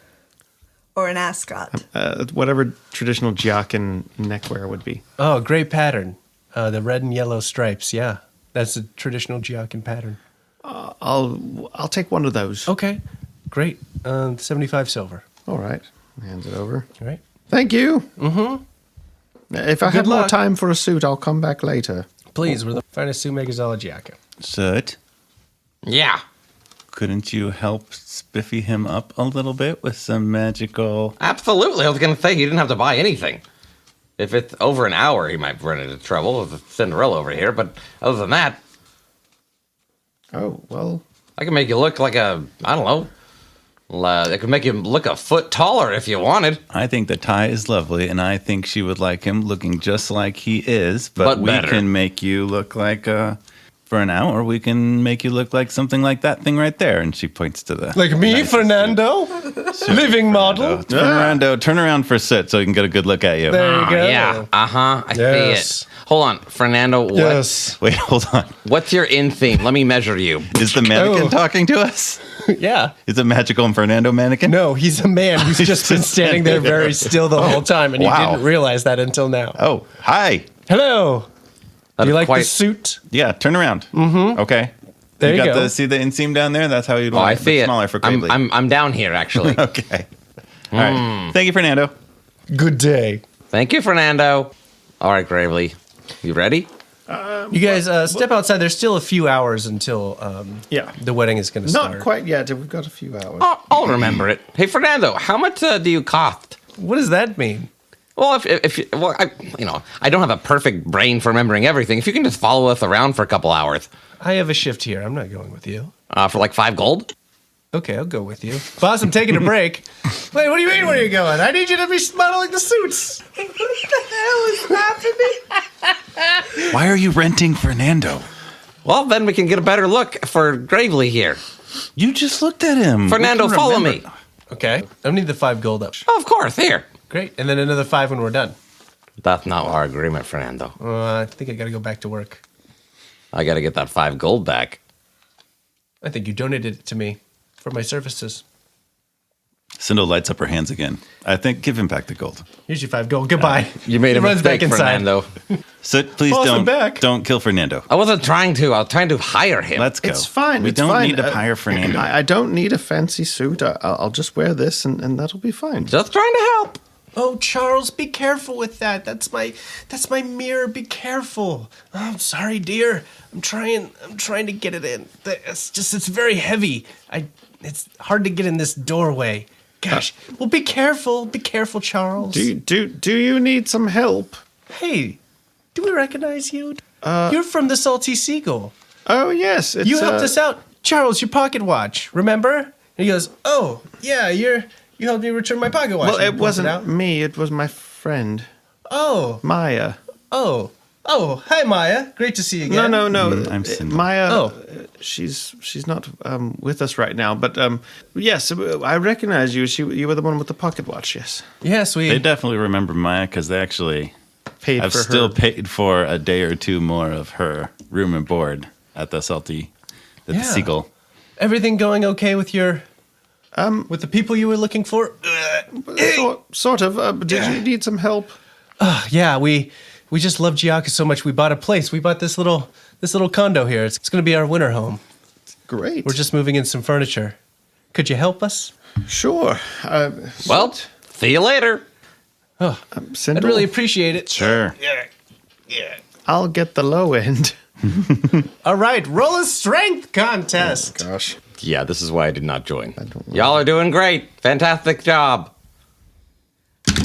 or an ascot.
Whatever traditional Giaccan neckwear would be.
Oh, great pattern. The red and yellow stripes. Yeah, that's a traditional Giaccan pattern.
I'll take one of those.
Okay, great. 75 silver.
All right. Hands it over.
All right.
Thank you. Mm-hmm. If I have more
luck.
time for a suit, I'll come back later.
Please, we're the finest suit makers all of Giacca.
Soot,
Yeah.
couldn't you help spiffy him up a little bit with some magical...
Absolutely. I was going to say, he didn't have to buy anything. If it's over an hour, he might run into trouble with Cinderella over here. But other than that,
Oh, well.
I can make you look like I don't know. I could make you look a foot taller if you wanted.
I think the tie is lovely, and I think she would like him looking just like he is. But we
better.
can make you look like, for an hour, we can make you look like something like that thing right there. And she points to the...
Like me,
nicest
Fernando? Living model?
Fernando, turn around for Soot so he can get a good look at you.
There you go.
Yeah. I
Yes.
see it. Hold on, Fernando. What,
Yes.
Wait, hold on.
What's your in theme? Let me measure you.
Is the mannequin
Oh.
talking to us?
Yeah.
Is it Magical Fernando mannequin?
No, he's a man who's just been standing there very still the whole time, and
Wow.
you didn't realize that until now.
Oh, hi.
Hello.
That
Do you
is
like the
quite-
suit?
Yeah, turn around. Mm-hmm. Okay.
There you
got
go.
see the inseam down there? That's how you'd
Oh,
want
I
it, but
see it.
smaller for
I'm,
Gravely.
I'm down here, actually.
Okay. All right. Thank you, Fernando.
Good day.
Thank you, Fernando. All right, Gravely. You ready?
You guys step outside. There's still a few hours until
Yeah.
the wedding is going to start.
Not quite yet. We've got a few hours.
I'll remember it. Hey, Fernando, how much do you cost?
What does that mean?
Well, I don't have a perfect brain for remembering everything. If you can just follow us around for a couple hours,
I have a shift here. I'm not going with you.
for like 5 gold.
Okay, I'll go with you. Boss, I'm taking a break. Wait, what do you mean where are you going? I need you to be modeling the suits.
What the hell is happening?
Why are you renting Fernando?
Well, then we can get a better look for Gravely here.
You just looked at him.
Fernando,
We can
follow
remember.
me.
Okay. I need the 5 gold up.
Oh, of course, here.
Great. And then another 5 when we're done.
That's not our agreement, Fernando.
I think I got to go back to work.
I got to get that 5 gold back.
I think you donated it to me for my services.
Sindle lights up her hands again. I think give him back the gold.
Here's your 5 gold. Goodbye.
You made
He
a
runs
mistake,
back inside.
Fernando.
So please
Boss, I'm back.
don't kill Fernando.
I wasn't trying to. I was trying to hire him.
Let's go.
It's fine.
We
it's
don't
fine.
need to hire Fernando.
I don't need a fancy suit. I'll just wear this, and that'll be fine.
Just trying to help.
Oh, Charles, be careful with that. That's my mirror. Be careful. Oh, I'm sorry, dear. I'm trying to get it in. It's very heavy. It's hard to get in this doorway. Gosh. Well, be careful. Be careful, Charles.
Do you need some help?
Hey, do we recognize you? You're from the Salty Seagull.
Oh yes, it's,
You helped us out. Charles, your pocket watch. Remember? And he goes, "Oh, yeah, you helped me return my pocket watch."
Well,
And he
it
pulls
wasn't
out.
me. It was my friend
Oh,
Maya.
oh. Hi, Maya. Great to see you again.
No.
I'm Sindle.
Maya.
Oh.
She's not with us right now. But yes, I recognize you. You were the one with the pocket watch. Yes,
Yes,
They definitely remember Maya because they actually
paid
have
for
still
her.
paid for a day or two more of her room and board at the
Yeah.
Seagull.
Everything going okay with your with the people you were looking for?
Sort of. Did you need some help?
Yeah, we just love Giacca so much. We bought a place. We bought this little condo here. It's going to be our winter home.
Great.
We're just moving in some furniture. Could you help us?
Sure.
Well, see you later.
I'd
Sindle,
really appreciate it.
Sure.
I'll get the low end.
All right, roll a strength contest.
Gosh.
Yeah, this is why I did not join. Y'all are doing great. Fantastic job.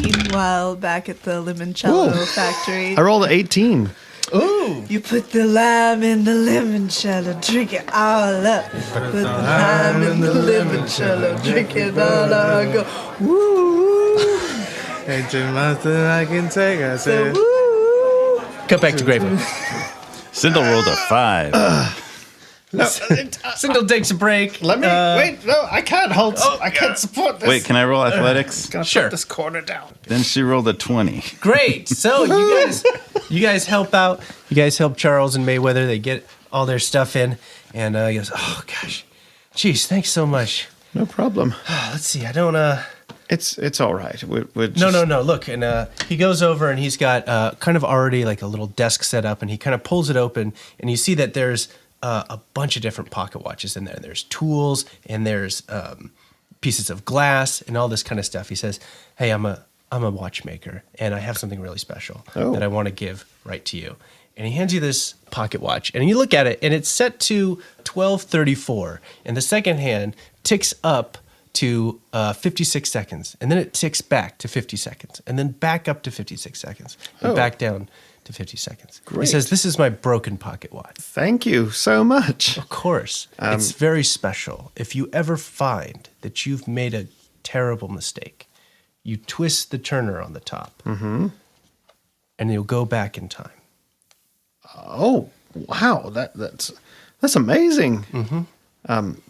Meanwhile, back at the limoncello factory,
I rolled an 18.
Ooh.
you put the lime in the limoncello, drink it all up. Put the lime in the limoncello, drink it all up. Go, woo,
Ain't too much that I can take. I said.
woo.
Cut back to Gravely.
Sindle rolled a 5.
Sindle takes a break.
Let me wait. No, I can't hold. I can't support this.
Wait, can I roll athletics?
Gonna
Sure.
put this corner down.
Then she rolled a 20.
Great. So you guys help out. You guys help Charles and Mayweather. They get all their stuff in, and he goes, "Oh gosh, geez, thanks so much."
No problem.
Let's see. I don't.
It's all right. We're just,
No. Look, and he goes over and he's got kind of already like a little desk set up, and he kind of pulls it open, and you see that there's a bunch of different pocket watches in there. There's tools and there's pieces of glass and all this kind of stuff. He says, "Hey, I'm a watchmaker, and I have something really special that I want to give right to you." And he hands you this pocket watch, and you look at it, and it's set to 12:34, and the second hand ticks up to 56 seconds, and then it ticks back to 50 seconds, and then back up to 56 seconds, and back down to 50 seconds.
Great.
He says, "This is my broken pocket watch."
Thank you so much.
Of course. It's very special. If you ever find that you've made a terrible mistake, you twist the turner on the top, and you'll go back in time.
Oh, wow. That's amazing.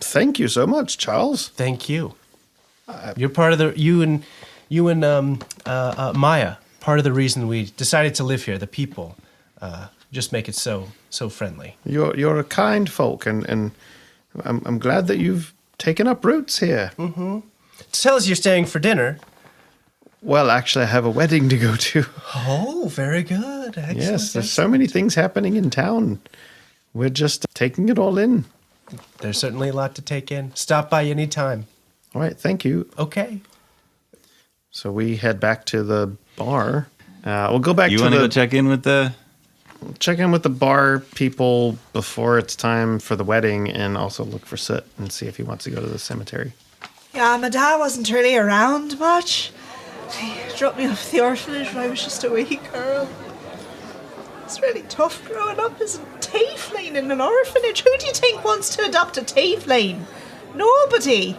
Thank you so much, Charles.
Thank you. You're part of you and Maya. Part of the reason we decided to live here. The people just make it so friendly.
You're a kind folk, and I'm glad that you've taken up roots here.
Tell us you're staying for dinner.
Well, actually, I have a wedding to go to.
Oh, very good. Excellent.
Yes, there's so many things happening in town. We're just taking it all in.
There's certainly a lot to take in. Stop by any time.
All right, thank you.
Okay.
So we head back to the bar. We'll go back
You
to
want to go check in with the...
check in with the bar people before it's time for the wedding, and also look for Soot and see if he wants to go to the cemetery.
Yeah, my dad wasn't really around much. He dropped me off at the orphanage when I was just a wee girl. It's really tough growing up as a tiefling in an orphanage. Who do you think wants to adopt a tiefling? Nobody.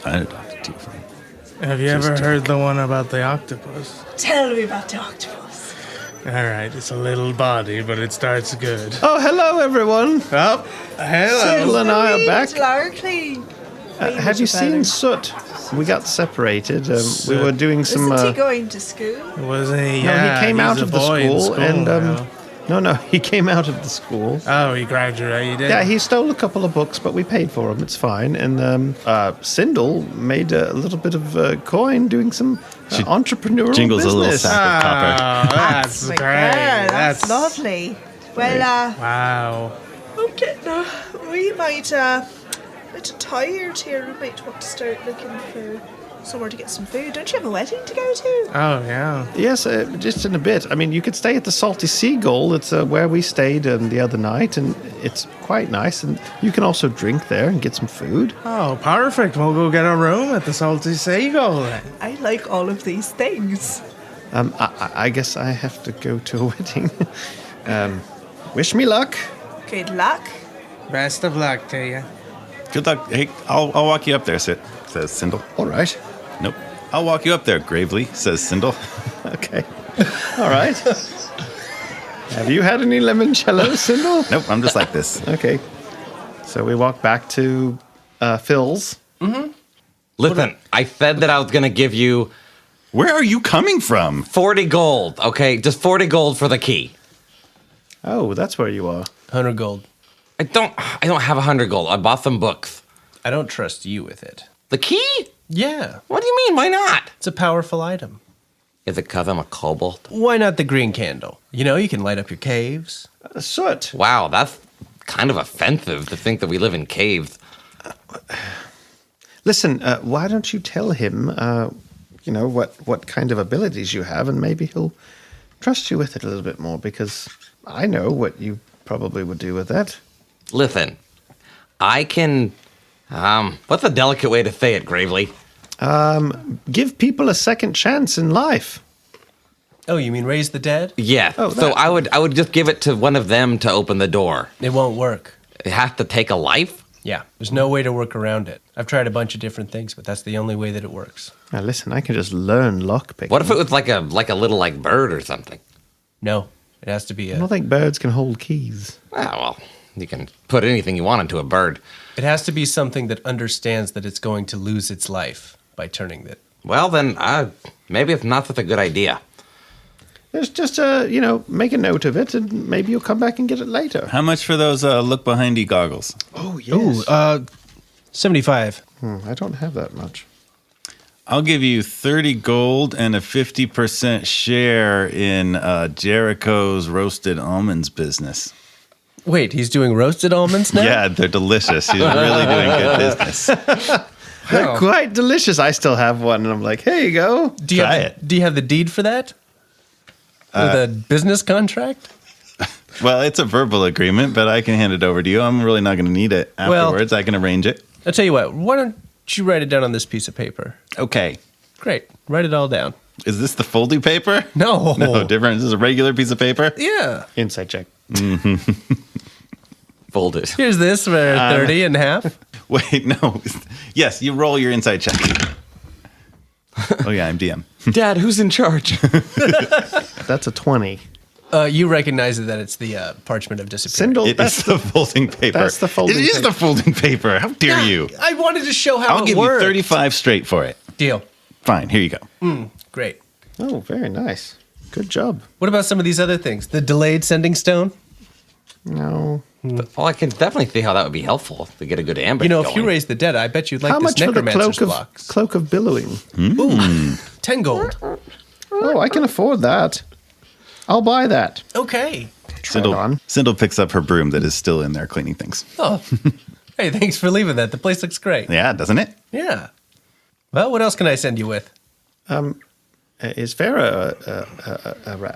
I adopted tiefling.
Have you ever heard the one about the octopus?
Tell me about the octopus.
All right, it's a little body, but it starts good.
Oh, hello, everyone.
Oh, hello.
Sindle and I are back.
Larkley.
Have you seen Soot? We got separated. We were doing some...
Isn't he going to school?
Was he?
No,
Yeah,
he came
he's
out
a
of the
boy in
school, and
now.
no, he came out of the school.
Oh, he graduated.
Yeah, he stole a couple of books, but we paid for them. It's fine. And Sindle made a little bit of coin doing some entrepreneurial
jingles
business.
a little sack of copper.
Oh, that's
my
great.
girl, that's lovely. Well,
Wow.
okay, no, we might a bit tired here. We might want to start looking for somewhere to get some food. Don't you have a wedding to go to?
Oh, yeah.
Yes, just in a bit. I mean, you could stay at the Salty Seagull. It's where we stayed the other night, and it's quite nice. And you can also drink there and get some food.
Oh, perfect. We'll go get a room at the Salty Seagull then.
I like all of these things.
I guess I have to go to a wedding. Wish me luck.
Good luck.
Best of luck to you.
Good luck. Hey, I'll walk you up there, says Sindle.
All right.
Nope. I'll walk you up there, gravely, says Sindle.
Okay. All right. Have you had any limoncello, Sindle?
Nope, I'm just like this.
Okay. So we walk back to Phil's.
Listen, I said that I was going to give you
Where are you coming from?
40 gold, okay? Just 40 gold for the key.
Oh, that's where you are.
100 gold.
I don't have 100 gold. I bought some books.
I don't trust you with it.
The key?
Yeah,
What do you mean? Why not?
it's a powerful item.
Is it because I'm a kobold?
Why not the green candle? You know, you can light up your caves.
Soot.
Wow, that's kind of offensive to think that we live in caves.
Listen, why don't you tell him, what kind of abilities you have, and maybe he'll trust you with it a little bit more, because I know what you probably would do with that.
Listen, I can... what's a delicate way to say it, Gravely?
Give people a second chance in life.
Oh, you mean raise the dead?
Yeah,
Oh,
so
that-
I would just give it to one of them to open the door.
It won't work.
It has to take a life?
Yeah, there's no way to work around it. I've tried a bunch of different things, but that's the only way that it works.
Now listen, I can just learn lockpicking.
What if it was like a little bird or something?
No, it has to be
I don't think birds can hold keys.
Well, you can put anything you want into a bird.
it has to be something that understands that it's going to lose its life by turning it.
Well, then, maybe it's not such a good idea.
Just make a note of it, and maybe you'll come back and get it later.
How much for those look behind you goggles?
Oh, yes.
Ooh, 75.
I don't have that much.
I'll give you 30 gold and a 50% share in Jericho's roasted almonds business.
Wait, he's doing roasted almonds now?
Yeah, they're delicious. He's really doing good business.
They're quite delicious. I still have one, and I'm like, here you go.
Do you have the deed for that? With a business contract?
Well, it's a verbal agreement, but I can hand it over to you. I'm really not going to need it afterwards. I can arrange it.
I'll tell you what. Why don't you write it down on this piece of paper?
Okay.
Great. Write it all down.
Is this the folding paper?
No.
No, different. Is this a regular piece of paper?
Yeah.
Inside check.
Fold it.
Here's this for 30 and half.
Wait, no. Yes, you roll your inside check. Oh, yeah, I'm DM.
Dad, who's in charge?
That's a 20.
You recognize that it's the parchment of disappearance.
Sindle,
It is the folding paper.
that's the folding
It is
paper.
the folding paper. How dare you?
I wanted to show how
I'll
it
give
worked.
you 35 straight for it.
Deal.
Fine, here you go.
Great.
Oh, very nice. Good job.
What about some of these other things? The delayed sending stone?
No.
Well, I can definitely see how that would be helpful to get a good amber.
You know, if you
going.
raise the dead, I bet you'd like
How
this
much for the
necromancer's box.
cloak of billowing?
10 gold.
Oh, I can afford that. I'll buy that.
Okay.
Try it on.
Sindle picks up her broom that is still in there cleaning things.
Oh. Hey, thanks for leaving that. The place looks great.
Yeah, doesn't it?
Yeah. Well, what else can I send you with?
Is Farah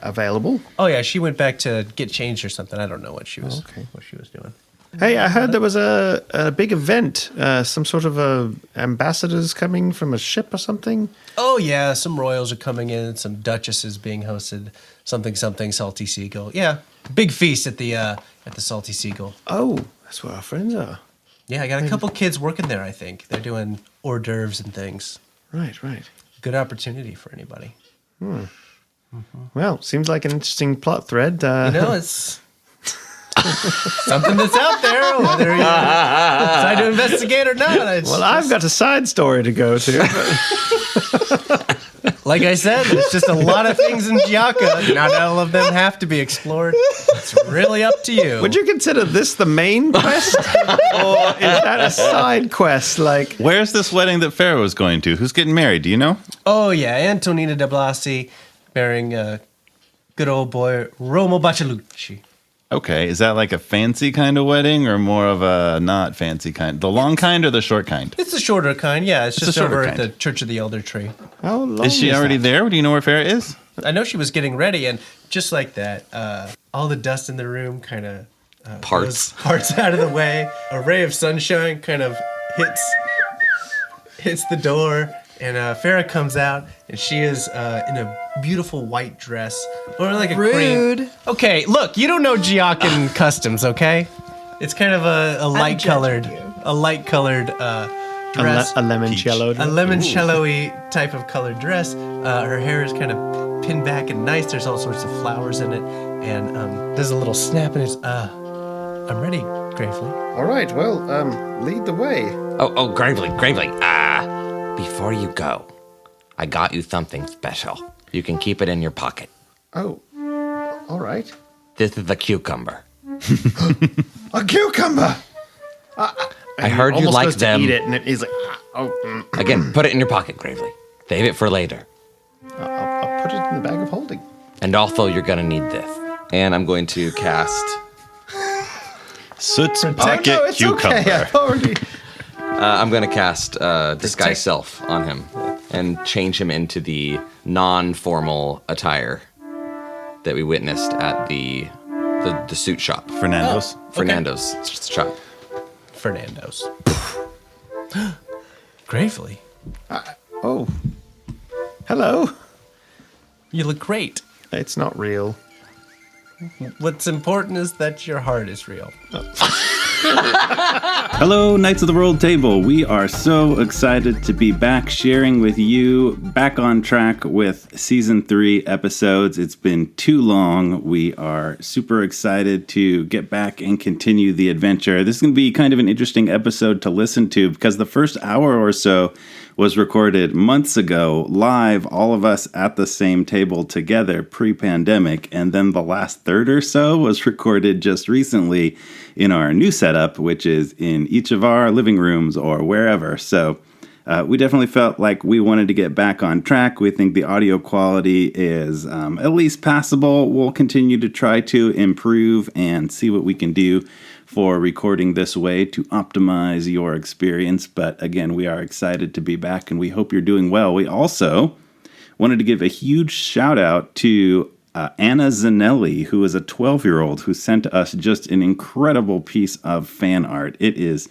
available?
Oh yeah, she went back to get changed or something. I don't know what she was doing.
Hey, I heard there was a big event, some sort of ambassadors coming from a ship or something.
Oh yeah, some royals are coming in, some duchesses being hosted, something Salty Seagull. Yeah, big feast at the Salty Seagull.
Oh, that's where our friends are.
Yeah, I got a couple kids working there. I think they're doing hors d'oeuvres and things.
Right, right.
Good opportunity for anybody.
Well, seems like an interesting plot thread.
You know, it's something that's out there, whether you decide to investigate or not.
Well, I've got a side story to go to.
Like I said, there's just a lot of things in Giacca. Not all of them have to be explored. It's really up to you.
Would you consider this the main quest, or is that a side quest? Like,
Where's this wedding that Pharaoh was going to? Who's getting married? Do you know?
Oh, yeah, Antonina de Blasi marrying good old boy Romo Bacialucci.
Okay, is that like a fancy kind of wedding or more of a not fancy kind? The long kind or the short kind?
It's the shorter kind, yeah. It's
It's
just
the shorter
over at
kind.
the Church of the Elder Tree.
how long
Is she already there? Do you know where Pharaoh is?
I know she was getting ready, and just like that, all the dust in the room kind of
Parts.
parts out of the way. A ray of sunshine kind of hits the door, and Farah comes out, and she is in a beautiful white dress, or like a
Rude.
cream. Okay, look, you don't know Giaccan customs, okay? It's kind of a light colored,
judging you.
a light colored dress.
a limoncello?
A limoncello-y type of colored dress. Her hair is kind of pinned back and nice. There's all sorts of flowers in it. And there's a little snap and it's, I'm ready, Gravely.
All right, well, lead the way.
Oh, Gravely. Before you go, I got you something special. You can keep it in your pocket.
Oh, all right.
This is a cucumber.
A cucumber.
I heard you
Almost
like
goes to
them.
eat it, and he's like,
Again, put it in your pocket, Gravely. Save it for later.
I'll put it in the bag of holding.
And also, you're gonna need this. And I'm going to cast.
Soot's
No,
pocket
it's
cucumber.
okay. I've already.
I'm going to cast Disguise Self on him and change him into the non-formal attire that we witnessed at the suit shop.
Fernando's.
Fernando's shop.
Fernando's. Gravely.
Oh, hello.
You look great.
It's not real.
What's important is that your heart is real.
Hello, Knights of the Rolled Table. We are so excited to be back sharing with you, back on track with Season 3 episodes. It's been too long. We are super excited to get back and continue the adventure. This is going to be kind of an interesting episode to listen to because the first hour or so was recorded months ago, live, all of us at the same table together pre-pandemic. And then the last third or so was recorded just recently in our new setup, which is in each of our living rooms or wherever. So we definitely felt like we wanted to get back on track. We think the audio quality is at least passable. We'll continue to try to improve and see what we can do for recording this way to optimize your experience. But again, we are excited to be back, and we hope you're doing well. We also wanted to give a huge shout out to Anna Zanelli, who is a 12-year-old who sent us just an incredible piece of fan art. It is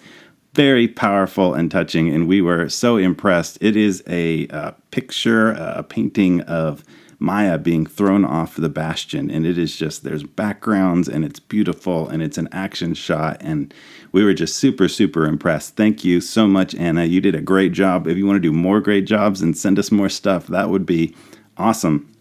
very powerful and touching, and we were so impressed. It is a picture, a painting of Maya being thrown off the bastion, and it is just, there's backgrounds, and it's beautiful, and it's an action shot, and we were just super, super impressed. Thank you so much, Anna. You did a great job. If you want to do more great jobs and send us more stuff, that would be awesome.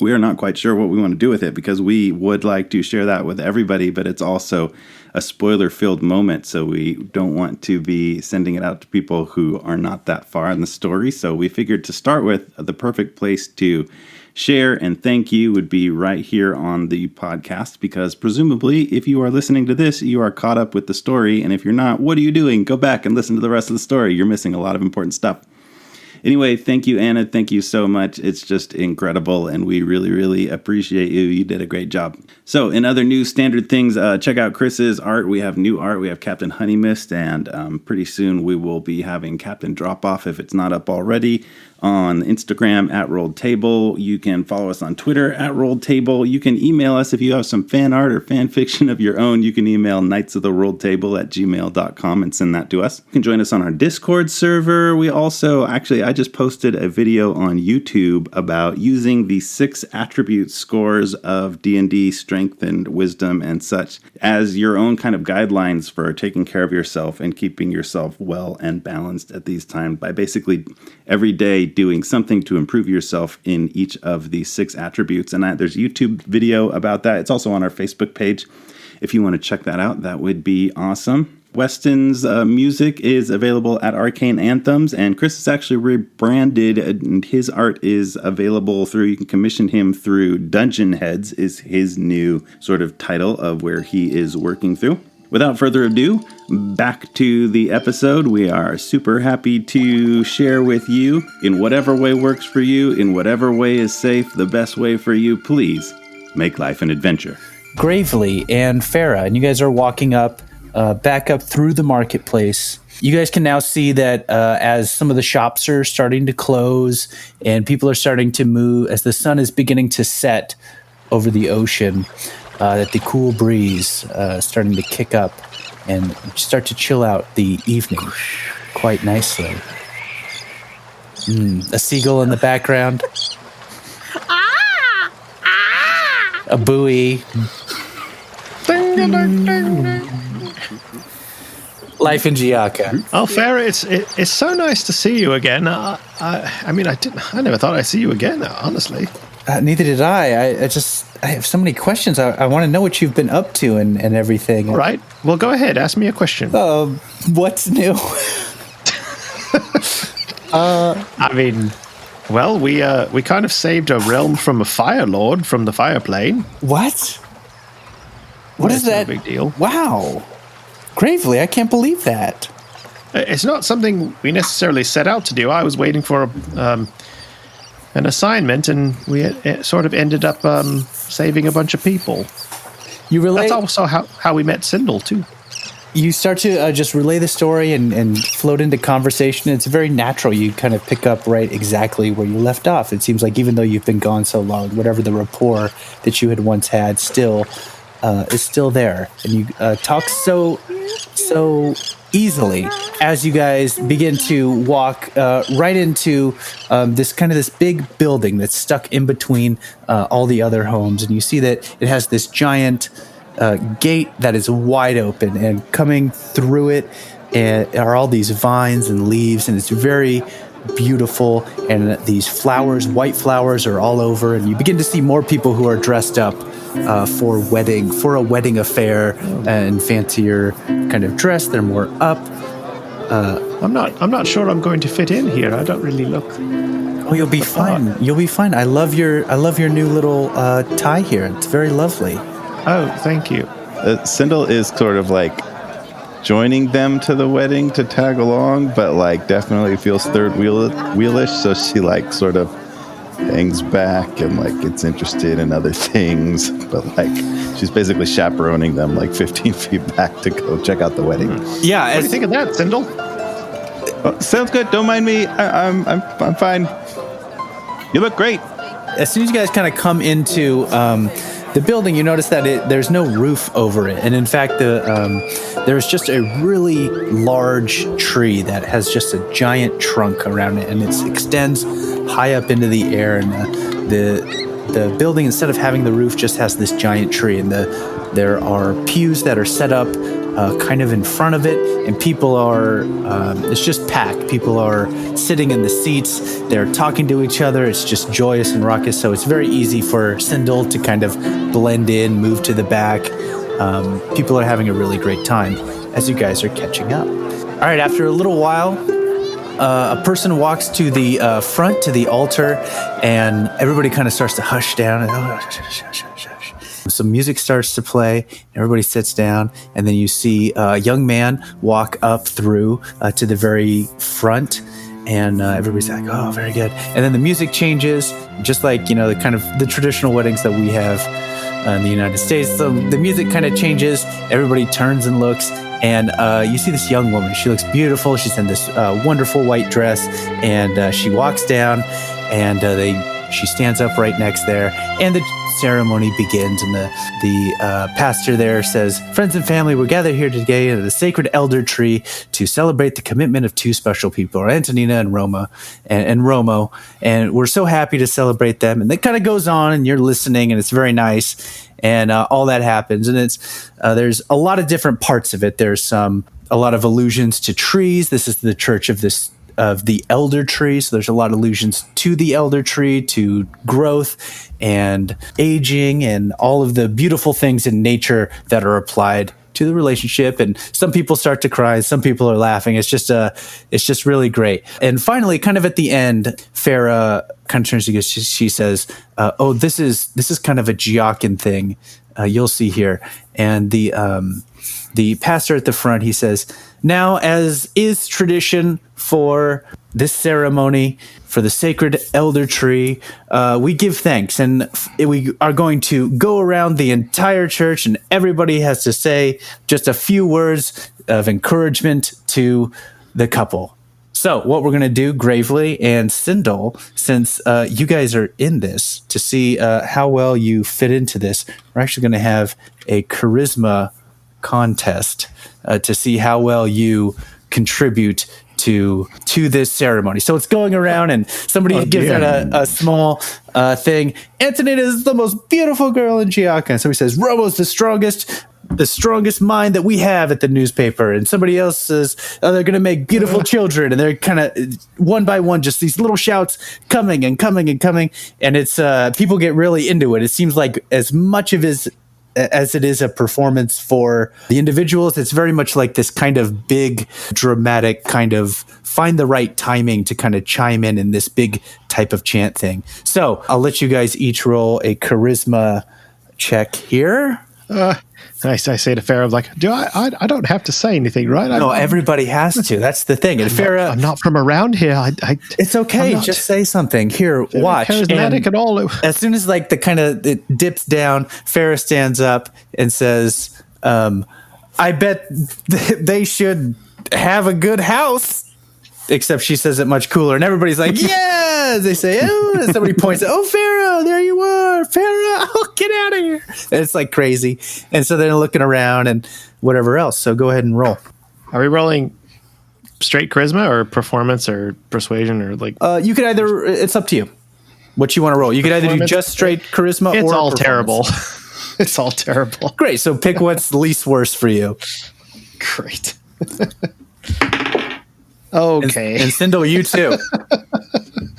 We are not quite sure what we want to do with it because we would like to share that with everybody, but it's also a spoiler-filled moment, so we don't want to be sending it out to people who are not that far in the story. So we figured to start with, the perfect place to share and thank you would be right here on the podcast, because presumably if you are listening to this, you are caught up with the story, and if you're not, what are you doing? Go back and listen to the rest of the story. You're missing a lot of important stuff. Anyway, thank you, Anna. Thank you so much. It's just incredible, and we really, really appreciate you. You did a great job. So, in other new standard things, check out Chris's art. We have new art. We have Captain Honeymist, and pretty soon we will be having Captain Drop-Off, if it's not up already, on Instagram @RolledTable. You can follow us on Twitter @RolledTable. You can email us if you have some fan art or fan fiction of your own. You can email knightsoftherolledtable@gmail.com and send that to us. You can join us on our Discord server. We also, I just posted a video on YouTube about using the 6 attribute scores of D&D, strength and wisdom and such, as your own kind of guidelines for taking care of yourself and keeping yourself well and balanced at these times, by basically every day doing something to improve yourself in each of these 6 attributes. And there's a YouTube video about that. It's also on our Facebook page. If you want to check that out, that would be awesome. Weston's music is available at Arcane Anthems, and Chris is actually rebranded, and his art is available through, you can commission him through Dungeon Heads, is his new sort of title of where he is working through. Without further ado, back to the episode. We are super happy to share with you, in whatever way works for you, in whatever way is safe, the best way for you. Please make life an adventure.
Gravely and Farah, and you guys are walking up, back up through the marketplace. You guys can now see that as some of the shops are starting to close and people are starting to move, as the sun is beginning to set over the ocean, that the cool breeze starting to kick up and start to chill out the evening quite nicely. A seagull in the background. A buoy. Life in Giacca.
Oh, Farah, it's so nice to see you again. I never thought I'd see you again, honestly.
Neither did I. I have so many questions. I want to know what you've been up to and everything.
All right. Well, go ahead. Ask me a question.
What's new?
We kind of saved a realm from a fire lord from the fire plane.
What? What is that?
No big deal.
Wow. Gravely, I can't believe that.
It's not something we necessarily set out to do. I was waiting for an assignment, and we sort of ended up saving a bunch of people. That's also how we met Sindle, too.
You start to just relay the story and float into conversation. It's very natural. You kind of pick up right exactly where you left off. It seems like even though you've been gone so long, whatever the rapport that you had once had still is still there. And you talk so easily as you guys begin to walk right into this big building that's stuck in between all the other homes. And you see that it has this giant gate that is wide open, and coming through it are all these vines and leaves, and it's very beautiful. And these flowers, white flowers, are all over, and you begin to see more people who are dressed up for a wedding affair and fancier kind of dress. They're more up.
I'm not sure I'm going to fit in here. I don't really look.
Oh, you'll be fine. You'll be fine. I love your new little tie here. It's very lovely.
Oh, thank you.
Sindle is sort of like joining them to the wedding to tag along, but like definitely feels wheelish. So she like sort of hangs back and like gets interested in other things, but like she's basically chaperoning them like 15 feet back to go check out the wedding.
Yeah,
What do you think of that, Sindle?
Sounds good. Don't mind me. I'm fine. You look great.
as soon as you guys kind of come into the building, you notice that there's no roof over it. And in fact, there's just a really large tree that has just a giant trunk around it, and it extends high up into the air. And the building, instead of having the roof, just has this giant tree. And there are pews that are set up kind of in front of it, and people are, it's just packed. People are sitting in the seats, they're talking to each other, it's just joyous and raucous, so it's very easy for Sindle to kind of blend in, move to the back. People are having a really great time as you guys are catching up. All right, after a little while, a person walks to the front, to the altar, and everybody kind of starts to hush down, and some music starts to play, everybody sits down, and then you see a young man walk up through to the very front, and everybody's like, oh, very good. And then the music changes, just like, you know, the kind of the traditional weddings that we have in the United States. So the music kind of changes, everybody turns and looks, and you see this young woman. She looks beautiful. She's in this wonderful white dress, and she walks down, and she stands up right next there, and the ceremony begins, and the pastor there says, friends and family, we're gathered here today at the sacred elder tree to celebrate the commitment of two special people, Antonina and Roma and Romo, and we're so happy to celebrate them. And it kind of goes on, and you're listening, and it's very nice, and all that happens, and it's there's a lot of different parts of it. There's a lot of allusions to trees. This is the church of the elder tree, so there's a lot of allusions to the elder tree, to growth and aging and all of the beautiful things in nature that are applied to the relationship. And some people start to cry, some people are laughing. It's just really great. And finally, kind of at the end, Farah kind of turns to you, she says, oh, this is kind of a Giaccan thing, you'll see here. And the pastor at the front, he says, now, as is tradition for this ceremony, for the sacred elder tree, we give thanks, and we are going to go around the entire church, and everybody has to say just a few words of encouragement to the couple. So what we're going to do, Gravely and Sindle, since you guys are in this, to see how well you fit into this, we're actually going to have a charisma contest to see how well you contribute to this ceremony. So it's going around, and somebody gives it a small thing. Antonina is the most beautiful girl in Giacca. And somebody says, Romo's the strongest mind that we have at the newspaper. And somebody else says, oh, they're going to make beautiful children. And they're kind of one by one, just these little shouts coming and coming and coming. And it's people get really into it. It seems like as much of as it is a performance for the individuals, it's very much like this kind of big, dramatic kind of find the right timing to kind of chime in this big type of chant thing. So I'll let you guys each roll a charisma check here.
I say to Farah, like, I don't have to say anything, right?
No, everybody has to. That's the thing. And Farah,
I'm not from around here.
It's okay. Just say something. Here, watch.
Charismatic at all.
As soon as like it dips down, Farah stands up and says, I bet they should have a good house. Except she says it much cooler, and everybody's like, yeah! They say, oh, and somebody points out, oh, Farah, there you are. Farah, oh, get out of here. And it's like crazy. And so they're looking around and whatever else. So go ahead and roll.
Are we rolling straight charisma or performance or persuasion or like?
You could either, it's up to you what you want to roll. You could either do just straight charisma or
it's all terrible. It's all terrible.
Great. So pick what's least worse for you.
Great. Okay.
And Sindle, you too.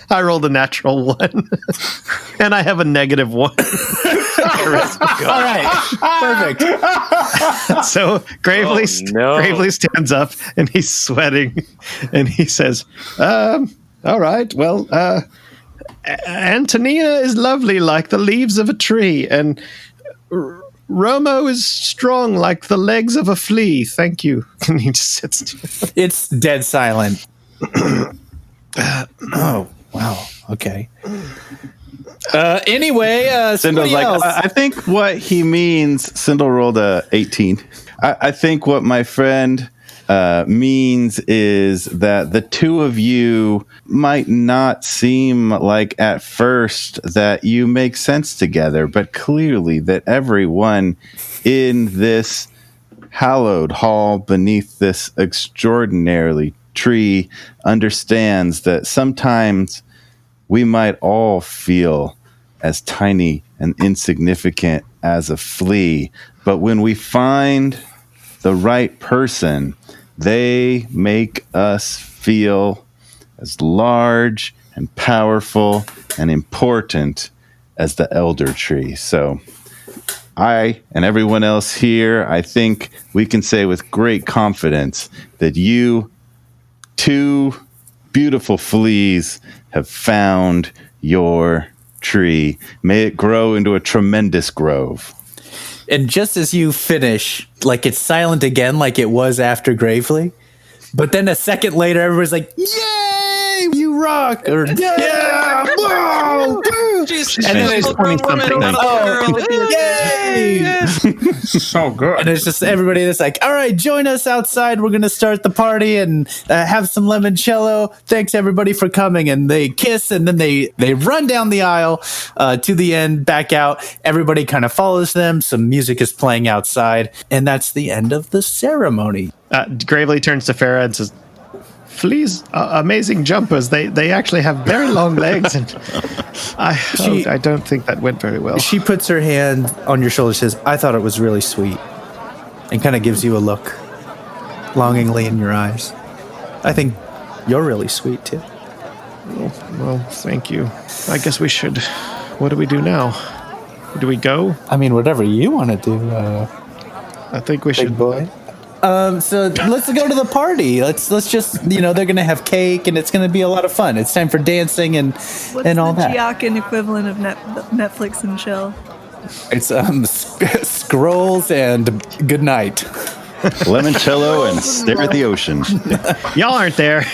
I rolled a natural 1. And I have a -1.
All right. Perfect.
So Gravely stands up, and he's sweating, and he says, all right, well, Antonina is lovely like the leaves of a tree, and Romo is strong like the legs of a flea. Thank you. And he just sits still.
It's dead silent. Oh, wow. Okay. Anyway,
Sindle's like, I think what he means, Sindle rolled a 18. I think what my friend means is that the two of you might not seem like at first that you make sense together, but clearly that everyone in this hallowed hall beneath this extraordinarily tree understands that sometimes we might all feel as tiny and insignificant as a flea, but when we find the right person, they make us feel as large and powerful and important as the elder tree. So I and everyone else here, I think we can say with great confidence that you two beautiful fleas have found your tree. May it grow into a tremendous grove.
And just as you finish, like it's silent again, like it was after Gravely. But then a second later, everybody's like, "Yay, you rock!" Or "Yeah, whoa,
And then it's 20-something.
oh, yay!"
So good.
And it's just everybody that's like, "All right, join us outside. We're gonna start the party and have some limoncello. Thanks everybody for coming." And they kiss, and then they run down the aisle to the end, back out. Everybody kind of follows them. Some music is playing outside, and that's the end of the ceremony.
Gravely turns to Farah and says, "Fleas are amazing jumpers. They actually have very long legs, and I don't think that went very well."
She puts her hand on your shoulder, says, "I thought it was really sweet," and kind of gives you a look longingly in your eyes. "I think you're really sweet too."
Well, thank you. I guess we should. What do we do now? Do we go?
I mean, whatever you want to do,
I think we should.
big boy. So let's go to the party. Let's just, they're going to have cake and it's going to be a lot of fun. It's time for dancing and all that.
What's the Giacca equivalent of Netflix and chill?
It's scrolls and good night.
Limoncello and stare at the ocean.
Y'all aren't there.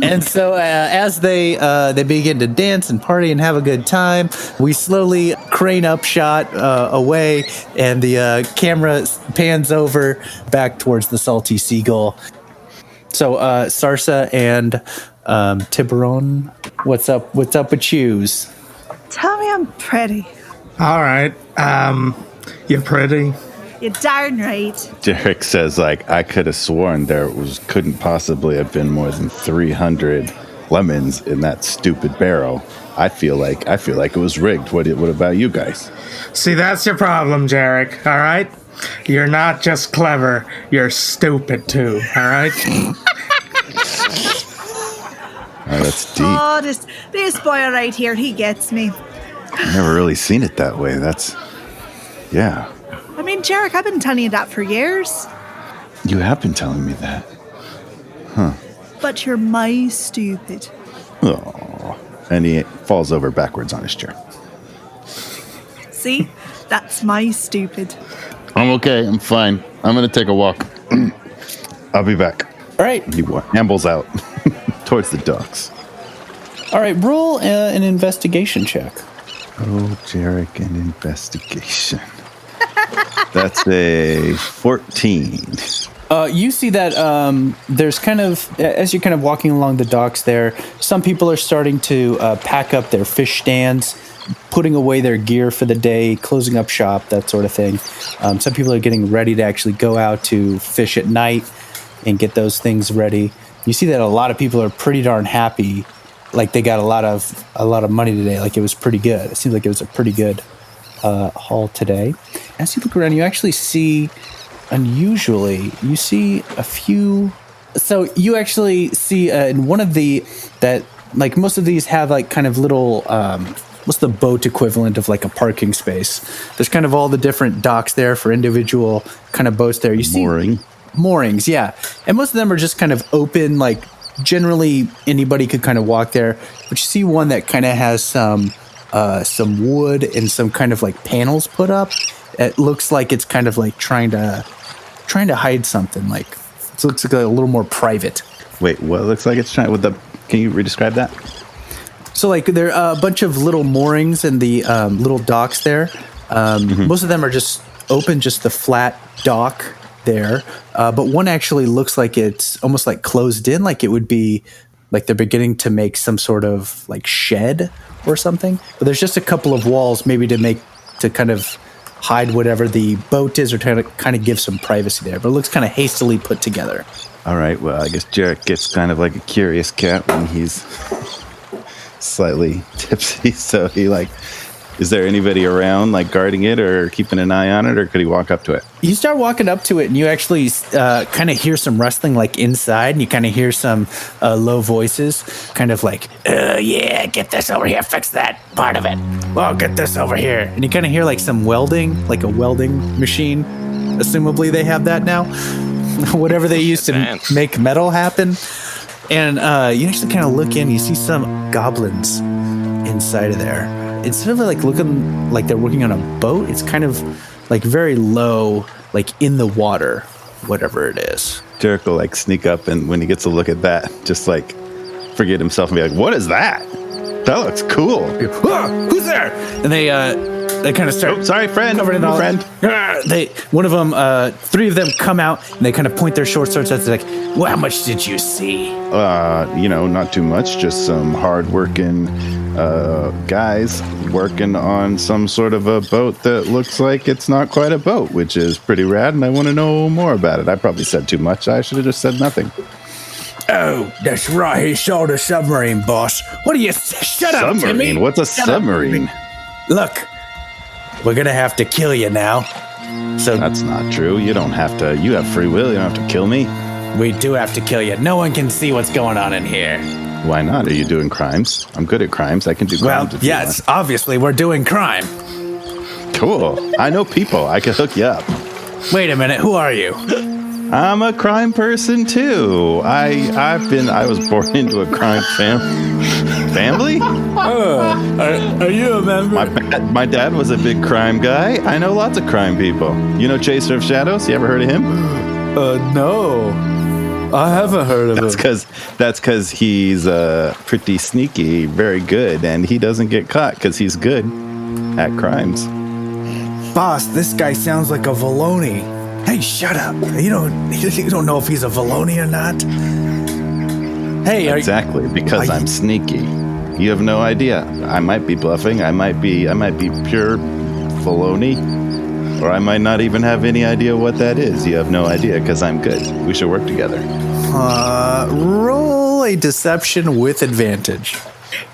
And so as they begin to dance and party and have a good time, we slowly crane up shot away, and the camera pans over back towards the salty seagull. So Sarsa and Tiburon, what's up with yous?
Tell me I'm pretty.
All right. You're pretty.
You're darn right.
Jerik says, I could have sworn couldn't possibly have been more than 300 lemons in that stupid barrel. I feel like it was rigged. What about you guys?
See, that's your problem, Jerik. All right? You're not just clever. You're stupid, too. All right?
Oh, that's deep.
Oh, this boy right here, he gets me.
I've never really seen it that way. Yeah.
I mean, Jerik, I've been telling you that for years.
You have been telling me that. Huh.
But you're my stupid.
Oh. And he falls over backwards on his chair.
See? That's my stupid.
I'm okay. I'm fine. I'm going to take a walk. I'll be back.
All right.
He ambles out towards the docks.
All right, roll an investigation check.
Oh, Jerik, an investigation. That's a 14.
You see that there's kind of, as you're kind of walking along the docks there, some people are starting to pack up their fish stands, putting away their gear for the day, closing up shop, that sort of thing. Some people are getting ready to actually go out to fish at night and get those things ready. You see that a lot of people are pretty darn happy, like they got a lot of money today, like it was pretty good. It seems like it was a pretty good haul today. As you look around, you actually see, unusually, you see a few. So you actually see in one of that like most of these have like kind of little what's the boat equivalent of like a parking space. There's kind of all the different docks there for individual kind of boats there. You see moorings, yeah, and most of them are just kind of open, like generally anybody could kind of walk there. But you see one that kind of has some some wood and some kind of like panels put up. It looks like it's kind of like trying to hide something. Like it looks like a little more private.
Wait, what looks like it's trying with the? Can you re-describe that?
So like there are a bunch of little moorings and the little docks there. Most of them are just open, just the flat dock there. But one actually looks like it's almost like closed in, like it would be like they're beginning to make some sort of like shed or something. But there's just a couple of walls maybe to kind of hide whatever the boat is or to kind of give some privacy there. But it looks kind of hastily put together.
All right, well, I guess Jerik gets kind of like a curious cat when he's slightly tipsy. So he like, is there anybody around like guarding it or keeping an eye on it, or could he walk up to it?
You start walking up to it and you actually kind of hear some rustling like inside, and you kind of hear some low voices kind of like, yeah, get this over here, fix that part of it. Well, get this over here. And you kind of hear like some welding, like a welding machine. Assumably they have that now. Whatever they used to make metal happen. And you actually kind of look in, you see some goblins inside of there. Instead of like looking like they're working on a boat, it's kind of like very low, like in the water, whatever it is.
Jerik will like sneak up, and when he gets a look at that, just like forget himself and be like, what is that? That looks cool.
Who's there? And they kind of start.
Oh, sorry, friend.
Covered in all,
friend.
One of them, three of them come out and they kind of point their short swords at. They're like, well, how much did you see?
Not too much. Just some hard-working guys working on some sort of a boat that looks like it's not quite a boat, which is pretty rad. And I want to know more about it. I probably said too much. I should have just said nothing.
Oh, that's right. He saw the submarine, boss. What do you... Shut up, Timmy.
Submarine? What's a submarine?
Look, we're going to have to kill you now. So
that's not true. You don't have to. You have free will. You don't have to kill me.
We do have to kill you. No one can see what's going on in here.
Why not? Are you doing crimes? I'm good at crimes. I can do crimes.
Well, yes, obviously we're doing crime.
Cool. I know people. I can hook you up.
Wait a minute. Who are you?
I'm a crime person too. I was born into a crime family.
Are you a member?
My dad was a big crime guy. I know lots of crime people. You know Chaser of Shadows? You ever heard of him?
No. I haven't heard of him.
That's because he's pretty sneaky, very good, and he doesn't get caught because he's good at crimes.
Boss, this guy sounds like a Valoni. Hey, shut up. You don't know if he's a Valoni or not? Hey,
exactly, because I'm sneaky. You have no idea. I might be bluffing. I might be pure Valoni, or I might not even have any idea what that is. You have no idea because I'm good. We should work together.
Roll a deception with advantage.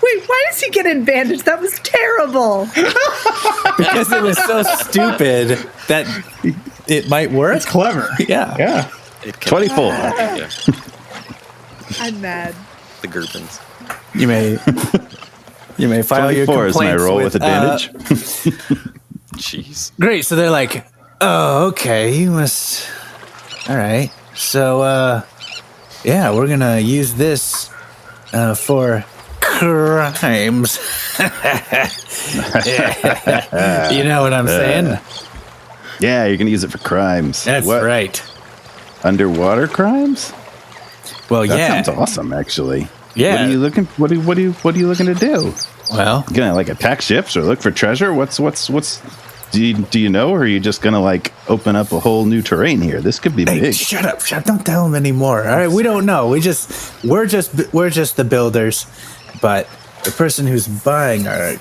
Wait, why does he get advantage? That was terrible.
Because it was so stupid that it might work.
It's clever.
Yeah.
24.
Yeah.
I'm mad.
The Gurpins.
You may file your
24
complaints
is my roll with advantage.
Jeez.
Great. So they're like, oh, okay, you must. All right. So, yeah, we're gonna use this for crimes. You know what I'm saying?
Yeah, you're gonna use it for crimes.
That's right.
Underwater crimes?
Well,
that sounds awesome, actually.
Yeah.
What are you looking? What are you looking to do?
Well,
you gonna like attack ships or look for treasure? What's? Do you know, or are you just gonna like open up a whole new terrain here? This could be big.
Shut up! Don't tell them anymore. All right, we don't know. We're just the builders, but the person who's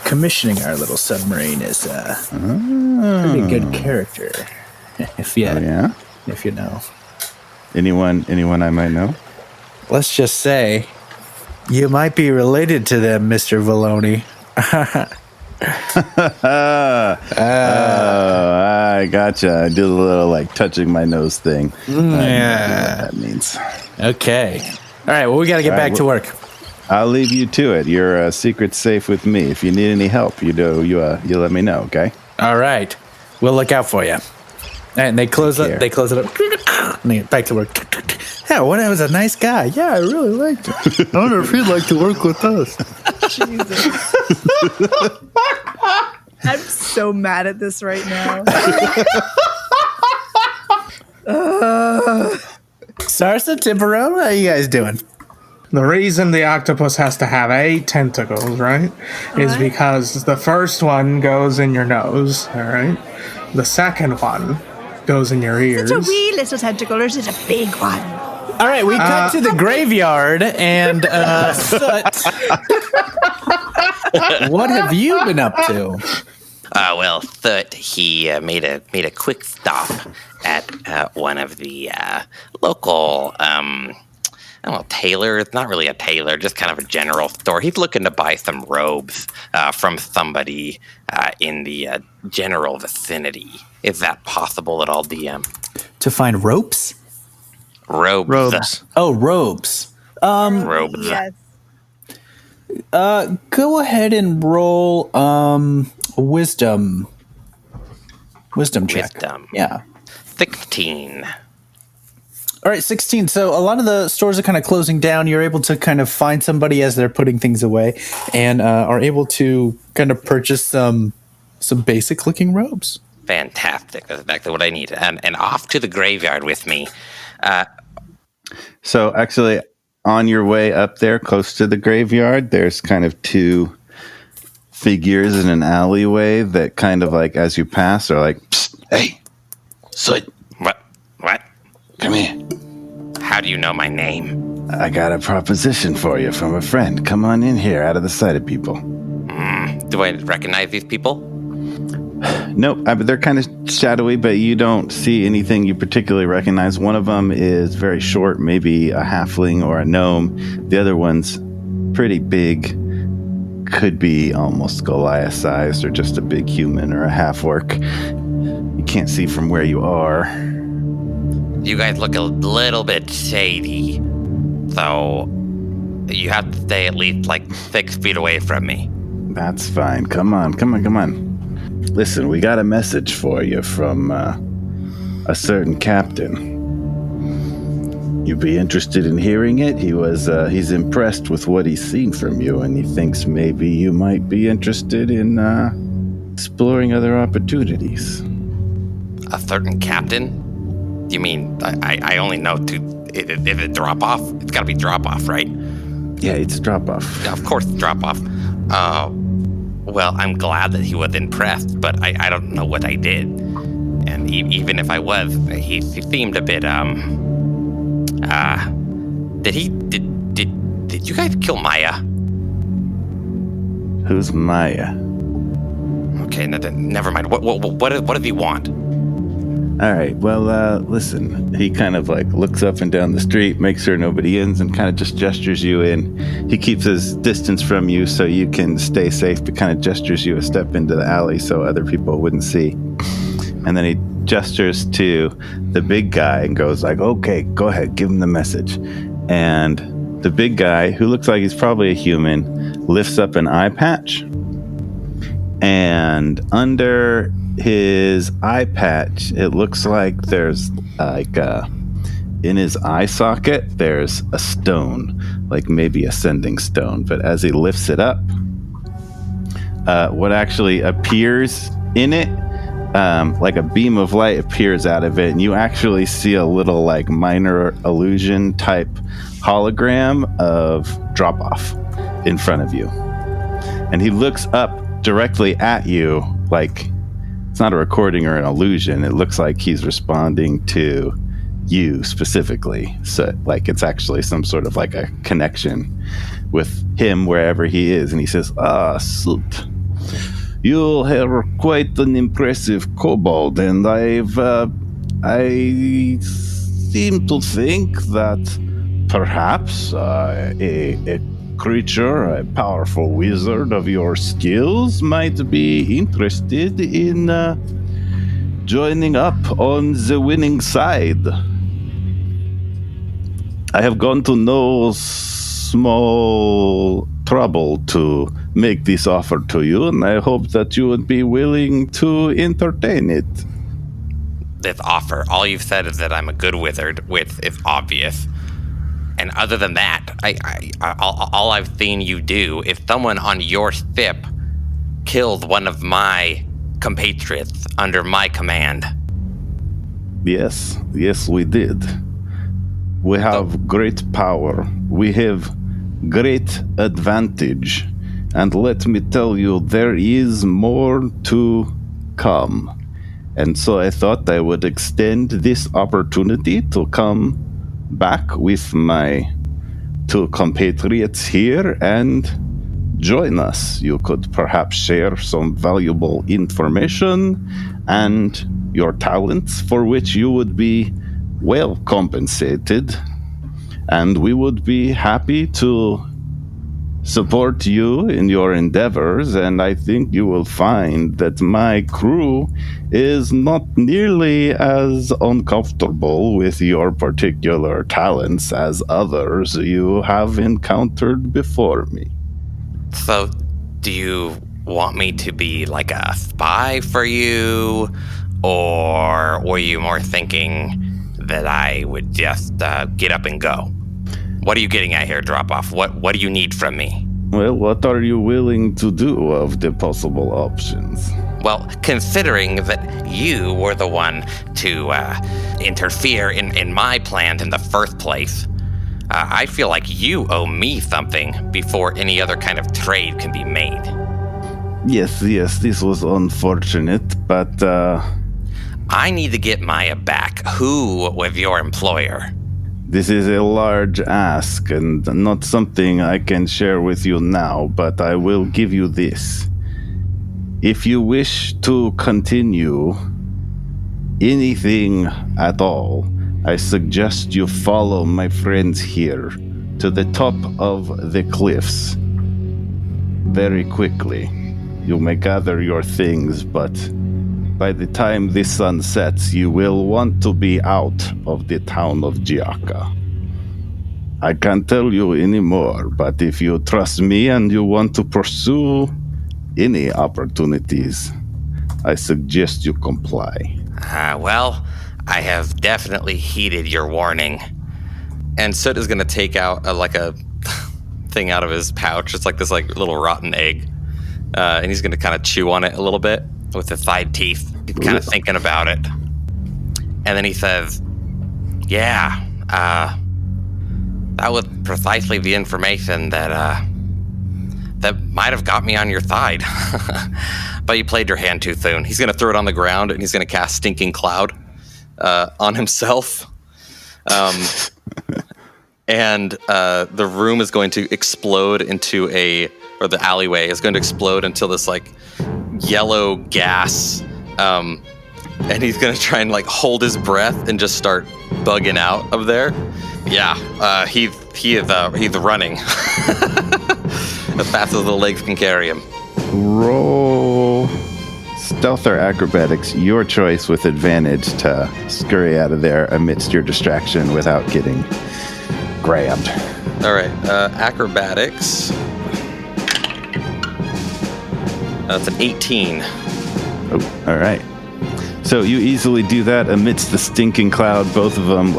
commissioning our little submarine is a pretty good character. If you know.
Anyone I might know?
Let's just say you might be related to them, Mr. Valoni.
I gotcha. I did a little like touching my nose thing.
Yeah,
I know what that means.
Okay. All right. Well, we got to get back to work.
I'll leave you to it. Your secret's safe with me. If you need any help, you let me know. Okay.
All right. We'll look out for you. And they close up. They close it up. And they get back to work. Yeah, that was a nice guy. Yeah, I really liked him. I wonder if he'd like to work with us.
Jesus. I'm so mad at this right now.
Sarsa, Tiburon, how are you guys doing?
The reason the octopus has to have 8 tentacles, right, is because the first one goes in your nose, all right? The second one goes in your ears.
Is it a wee little tentacle or is it a big one?
All right, we cut to the graveyard, and Soot, what have you been up to?
Well, Soot, he made a quick stop at one of the local, I don't know, tailor. It's not really a tailor, just kind of a general store. He's looking to buy some robes from somebody in the general vicinity. Is that possible at all, DM?
To find ropes?
Robes.
Oh, robes.
Robes.
Yes.
Go ahead and roll wisdom. Wisdom check.
Wisdom.
Yeah.
16.
All right, 16. So a lot of the stores are kind of closing down. You're able to kind of find somebody as they're putting things away and are able to kind of purchase some basic looking robes.
Fantastic. That's exactly what I need. And off to the graveyard with me.
So actually, on your way up there, close to the graveyard, there's kind of 2 figures in an alleyway that kind of like, as you pass, are like, psst, hey, Soot.
What?
Come here.
How do you know my name?
I got a proposition for you from a friend. Come on in here, out of the sight of people.
Do I recognize these people?
Nope, they're kind of shadowy, but you don't see anything you particularly recognize. One of them is very short, maybe a halfling or a gnome. The other one's pretty big, could be almost Goliath-sized or just a big human or a half-orc. You can't see from where you are.
You guys look a little bit shady, so you have to stay at least like 6 feet away from me.
That's fine. Come on. Listen, we got a message for you from a certain captain. You'd be interested in hearing it? He's impressed with what he's seen from you, and he thinks maybe you might be interested in exploring other opportunities.
A certain captain? You mean I only know is it drop off? It's got to be drop off, right?
Yeah, it's drop off.
Yeah, of course, drop off. Well, I'm glad that he was impressed, but I don't know what I did. And even if I was, he seemed a bit, did you guys kill Maya?
Who's Maya?
Okay, never mind. What does he want?
All right, well, listen, he kind of like looks up and down the street, makes sure nobody ends, and kind of just gestures you in. He keeps his distance from you so you can stay safe, but kind of gestures you a step into the alley so other people wouldn't see. And then he gestures to the big guy and goes like, okay, go ahead, give him the message. And the big guy, who looks like he's probably a human, lifts up an eye patch. And under his eye patch, it looks like there's like in his eye socket there's a stone, like maybe a sending stone, but as he lifts it up, what actually appears in it, like a beam of light appears out of it, and you actually see a little like minor illusion type hologram of drop off in front of you, and he looks up directly at you like it's not a recording or an illusion. It looks like he's responding to you specifically. So like it's actually some sort of like a connection with him wherever he is. And he says, Soot, you have quite an impressive kobold. And I seem to think that perhaps a creature, a powerful wizard of your skills might be interested in joining up on the winning side. I have gone to no small trouble to make this offer to you, and I hope that you would be willing to entertain it.
This offer, all you've said is that I'm a good wizard, which is obvious. And other than that, all I've seen you do, if someone on your ship killed one of my compatriots under my command.
Yes, we did. We have great power. We have great advantage. And let me tell you, there is more to come. And so I thought I would extend this opportunity to come back with my 2 compatriots here and join us. You could perhaps share some valuable information and your talents, for which you would be well compensated. And we would be happy to support you in your endeavors, and I think you will find that my crew is not nearly as uncomfortable with your particular talents as others you have encountered before me.
So, do you want me to be like a spy for you? Or were you more thinking that I would just get up and go? What are you getting at here, Drop-Off? What do you need from me?
Well, what are you willing to do of the possible options?
Well, considering that you were the one to interfere in my plan in the first place, I feel like you owe me something before any other kind of trade can be made.
Yes, this was unfortunate, but
I need to get Maya back. Who was your employer?
This is a large ask and not something I can share with you now, but I will give you this. If you wish to continue anything at all, I suggest you follow my friends here to the top of the cliffs very quickly. You may gather your things, but by the time the sun sets, you will want to be out of the town of Giacca. I can't tell you any more, but if you trust me and you want to pursue any opportunities, I suggest you comply.
Well, I have definitely heeded your warning. And Soot is going to take out a thing out of his pouch. It's like this little rotten egg. And he's going to kind of chew on it a little bit with his side teeth. He's kind of thinking about it. And then he says, yeah, that was precisely the information that might have got me on your side. But you played your hand too soon. He's going to throw it on the ground, and he's going to cast Stinking Cloud on himself. And the room is going to explode into or the alleyway is going to explode until this yellow gas, and he's going to try and hold his breath and just start bugging out of there. Yeah, he's running as fast as the legs can carry him.
Roll stealth or acrobatics, your choice, with advantage to scurry out of there amidst your distraction without getting grabbed.
All right, acrobatics. That's an 18.
Oh, all right. So you easily do that amidst the stinking cloud. Both of them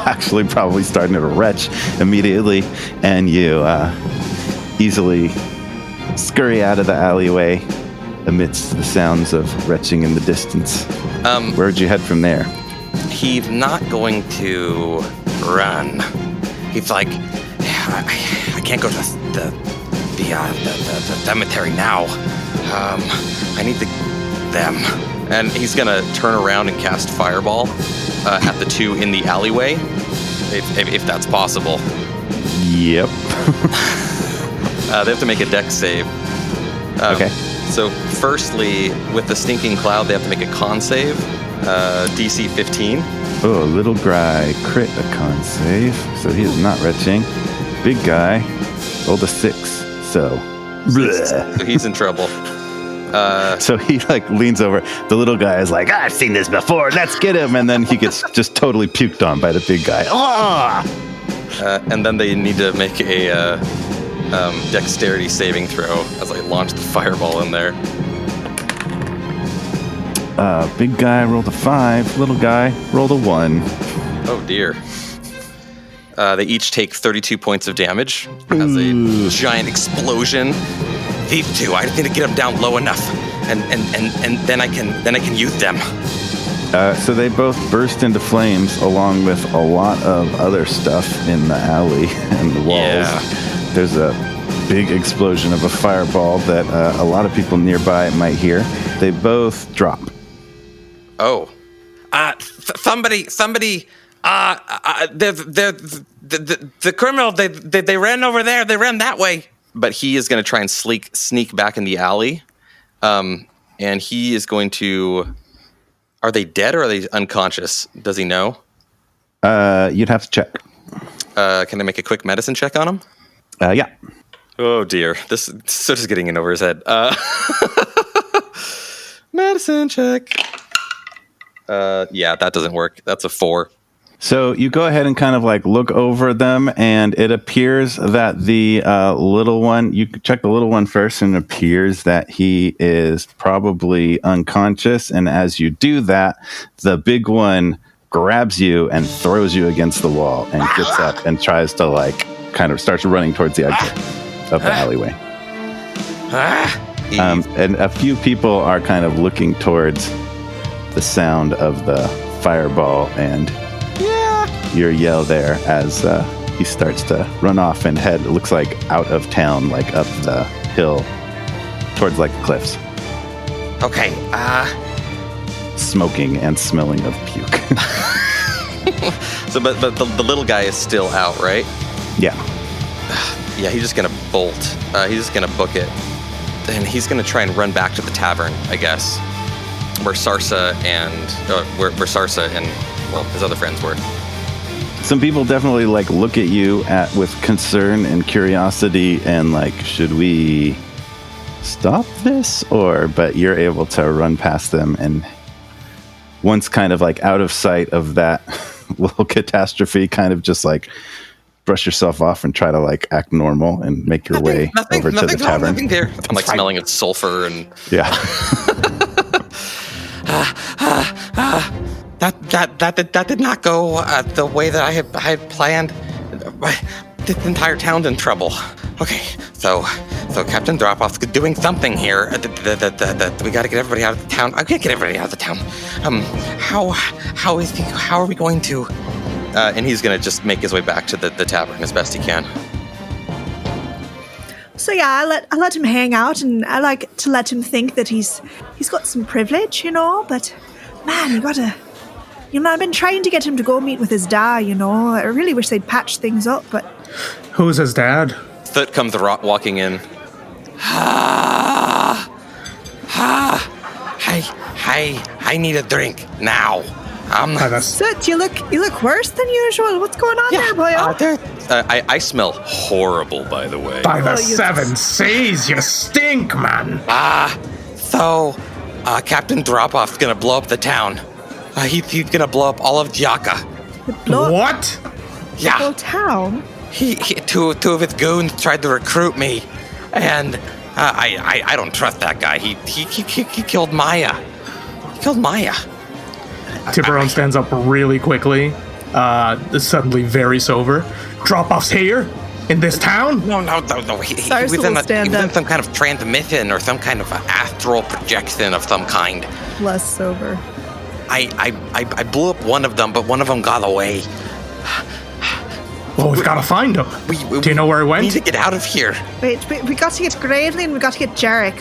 actually probably starting to retch immediately, and you easily scurry out of the alleyway amidst the sounds of retching in the distance. Where'd you head from there?
He's not going to run. He's like, I can't go to the cemetery now. I need them. And he's gonna turn around and cast Fireball at the two in the alleyway, if that's possible.
Yep.
They have to make a dex save.
Okay.
So firstly, with the Stinking Cloud, they have to make a con save, DC 15.
Oh, little guy crit a con save, so he is not retching. Big guy rolled a 6, so
he's in trouble.
So he leans over. The little guy is like, I've seen this before. Let's get him. And then he gets just totally puked on by the big guy.
And then they need to make a dexterity saving throw as I launch the fireball in there.
Big guy rolled a 5. Little guy rolled a 1.
Oh dear. They each take 32 points of damage as a giant explosion these two. I just need to get them down low enough, and then I can use them.
So they both burst into flames along with a lot of other stuff in the alley and the walls.
Yeah.
There's a big explosion of a fireball that a lot of people nearby might hear. They both drop.
Oh. Somebody. The criminal. They ran over there. They ran that way. But he is going to try and sneak back in the alley, and he is going to. Are they dead or are they unconscious? Does he know?
You'd have to check.
Can I make a quick medicine check on him?
Yeah.
Oh dear, this is getting in over his head. Medicine check. Yeah, that doesn't work. That's a 4.
So you go ahead and kind of like look over them, and it appears that the little one, you check the little one first, and it appears that he is probably unconscious. And as you do that, the big one grabs you and throws you against the wall and gets up and tries to like kind of starts running towards the exit of the alleyway. And a few people are kind of looking towards the sound of the fireball and your yell there as he starts to run off and head, it looks like out of town, like up the hill towards like the cliffs.
Okay,
smoking and smelling of puke.
So, but the little guy is still out, right?
Yeah.
Yeah, he's just gonna bolt. He's just gonna book it. And he's gonna try and run back to the tavern, I guess. Where Sarsa and where Sarsa and his other friends were.
Some people definitely like look at you with concern and curiosity and like, should we stop this? But you're able to run past them, and once kind of like out of sight of that little catastrophe, kind of just like brush yourself off and try to like act normal and make your way over to the tavern.
Nothing there. I'm like smelling of sulfur and
yeah.
That did not go the way that I had planned. The entire town's in trouble. Okay, so Captain Dropoff's doing something here. We got to get everybody out of the town. I can't get everybody out of the town. How are we going to? And he's gonna just make his way back to the tavern as best he can.
So yeah, I let him hang out, and I like to let him think that he's got some privilege, But man, you gotta. I've been trying to get him to go meet with his dad, I really wish they'd patch things up, but...
Who's his dad?
Soot comes walking in. I need a drink now.
Soot, you look worse than usual. What's going on there, boyo?
I smell horrible, by the way.
By the 7 seas, you stink, man.
Captain Dropoff's gonna blow up the town. He's gonna blow up all of Giacca.
What?
Yeah.
The whole town?
Two of his goons tried to recruit me, and I don't trust that guy. He killed Maya. He killed Maya.
Tiburon stands up really quickly, suddenly very sober. Dropoff's here? In this town?
No. He was in some kind of transmission or some kind of astral projection of some kind.
Less sober.
I blew up one of them, but one of them got away.
Well, we've got to find him. Do you know where he went?
We need to get out of here.
Wait, we got to get Gravely and we got to get Jerik.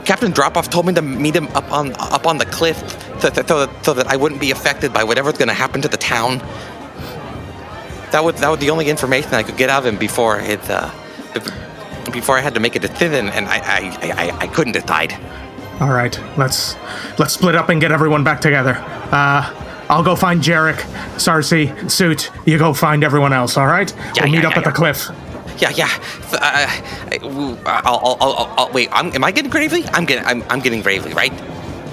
Captain Dropoff told me to meet him up on the cliff so that I wouldn't be affected by whatever's going to happen to the town. That was the only information I could get out of him before I had to make a decision, and I couldn't decide.
All right, let's split up and get everyone back together. I'll go find Jerik, Sarsi, Soot. You go find everyone else. All right? We'll meet up at the cliff.
Yeah. I'll wait. Am I getting Gravely? I'm getting Gravely, right?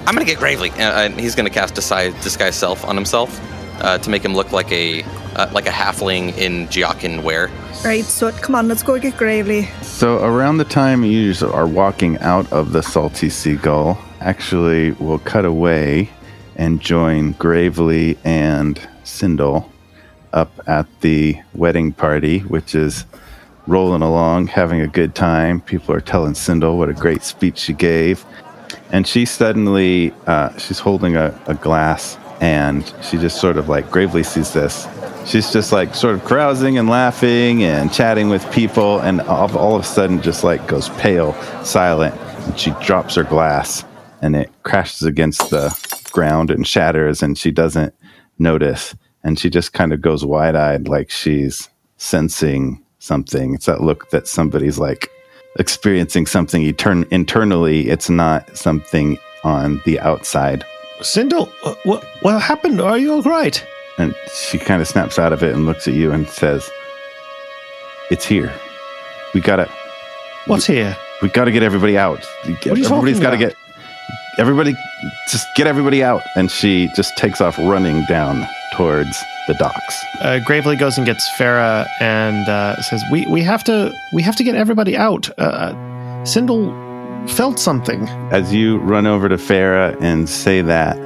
I'm gonna get Gravely, and he's gonna cast disguise self on himself to make him look like a halfling in Giaccan wear.
Right, so come on, let's go get Gravely.
So around the time you are walking out of the Salty Seagull, actually we'll cut away and join Gravely and Sindle up at the wedding party, which is rolling along, having a good time. People are telling Sindle what a great speech she gave. And she suddenly, she's holding a glass, and she just sort of like gravely sees this. She's just like sort of carousing and laughing and chatting with people, and all of a sudden just like goes pale, silent, and she drops her glass, and it crashes against the ground and shatters, and she doesn't notice. And she just kind of goes wide-eyed, like she's sensing something. It's that look that somebody's like experiencing something internally. It's not something on the outside.
Sindle, what happened? Are you all right?
And she kind of snaps out of it and looks at you and says, "It's here. We gotta."
What's here?
We gotta get everybody out. Everybody's gotta get. Everybody, just get everybody out. And she just takes off running down towards the docks.
Gravely goes and gets Farah and says, "We have to get everybody out. Sindle felt something."
As you run over to Farah and say that,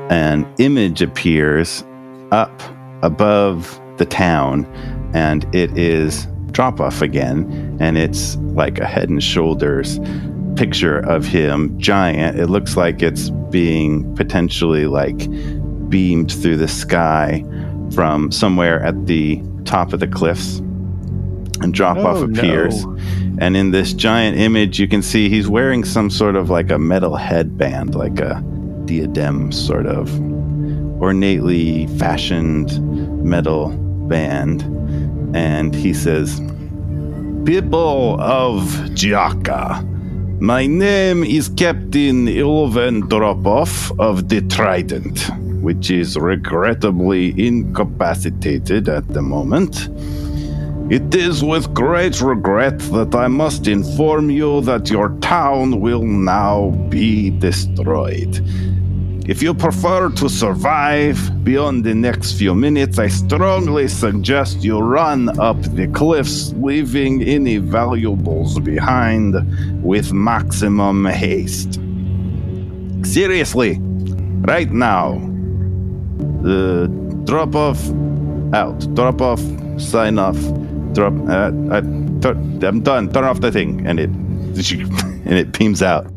an image appears up above the town, and it is Drop-Off again, and it's like a head and shoulders picture of him, giant. It looks like it's being potentially like beamed through the sky from somewhere at the top of the cliffs, and Drop-Off appears.
No.
And in this giant image, you can see he's wearing some sort of like a metal headband, like a diadem, sort of ornately fashioned metal band. And he says, "People of Giacca, my name is Captain Ilven Drop-Off of the Trident, which is regrettably incapacitated at the moment. It is with great regret that I must inform you that your town will now be destroyed. If you prefer to survive beyond the next few minutes, I strongly suggest you run up the cliffs, leaving any valuables behind with maximum haste. Seriously, right now. Drop-Off out. Drop-Off, sign off. I'm done. Turn off the thing." And it beams out.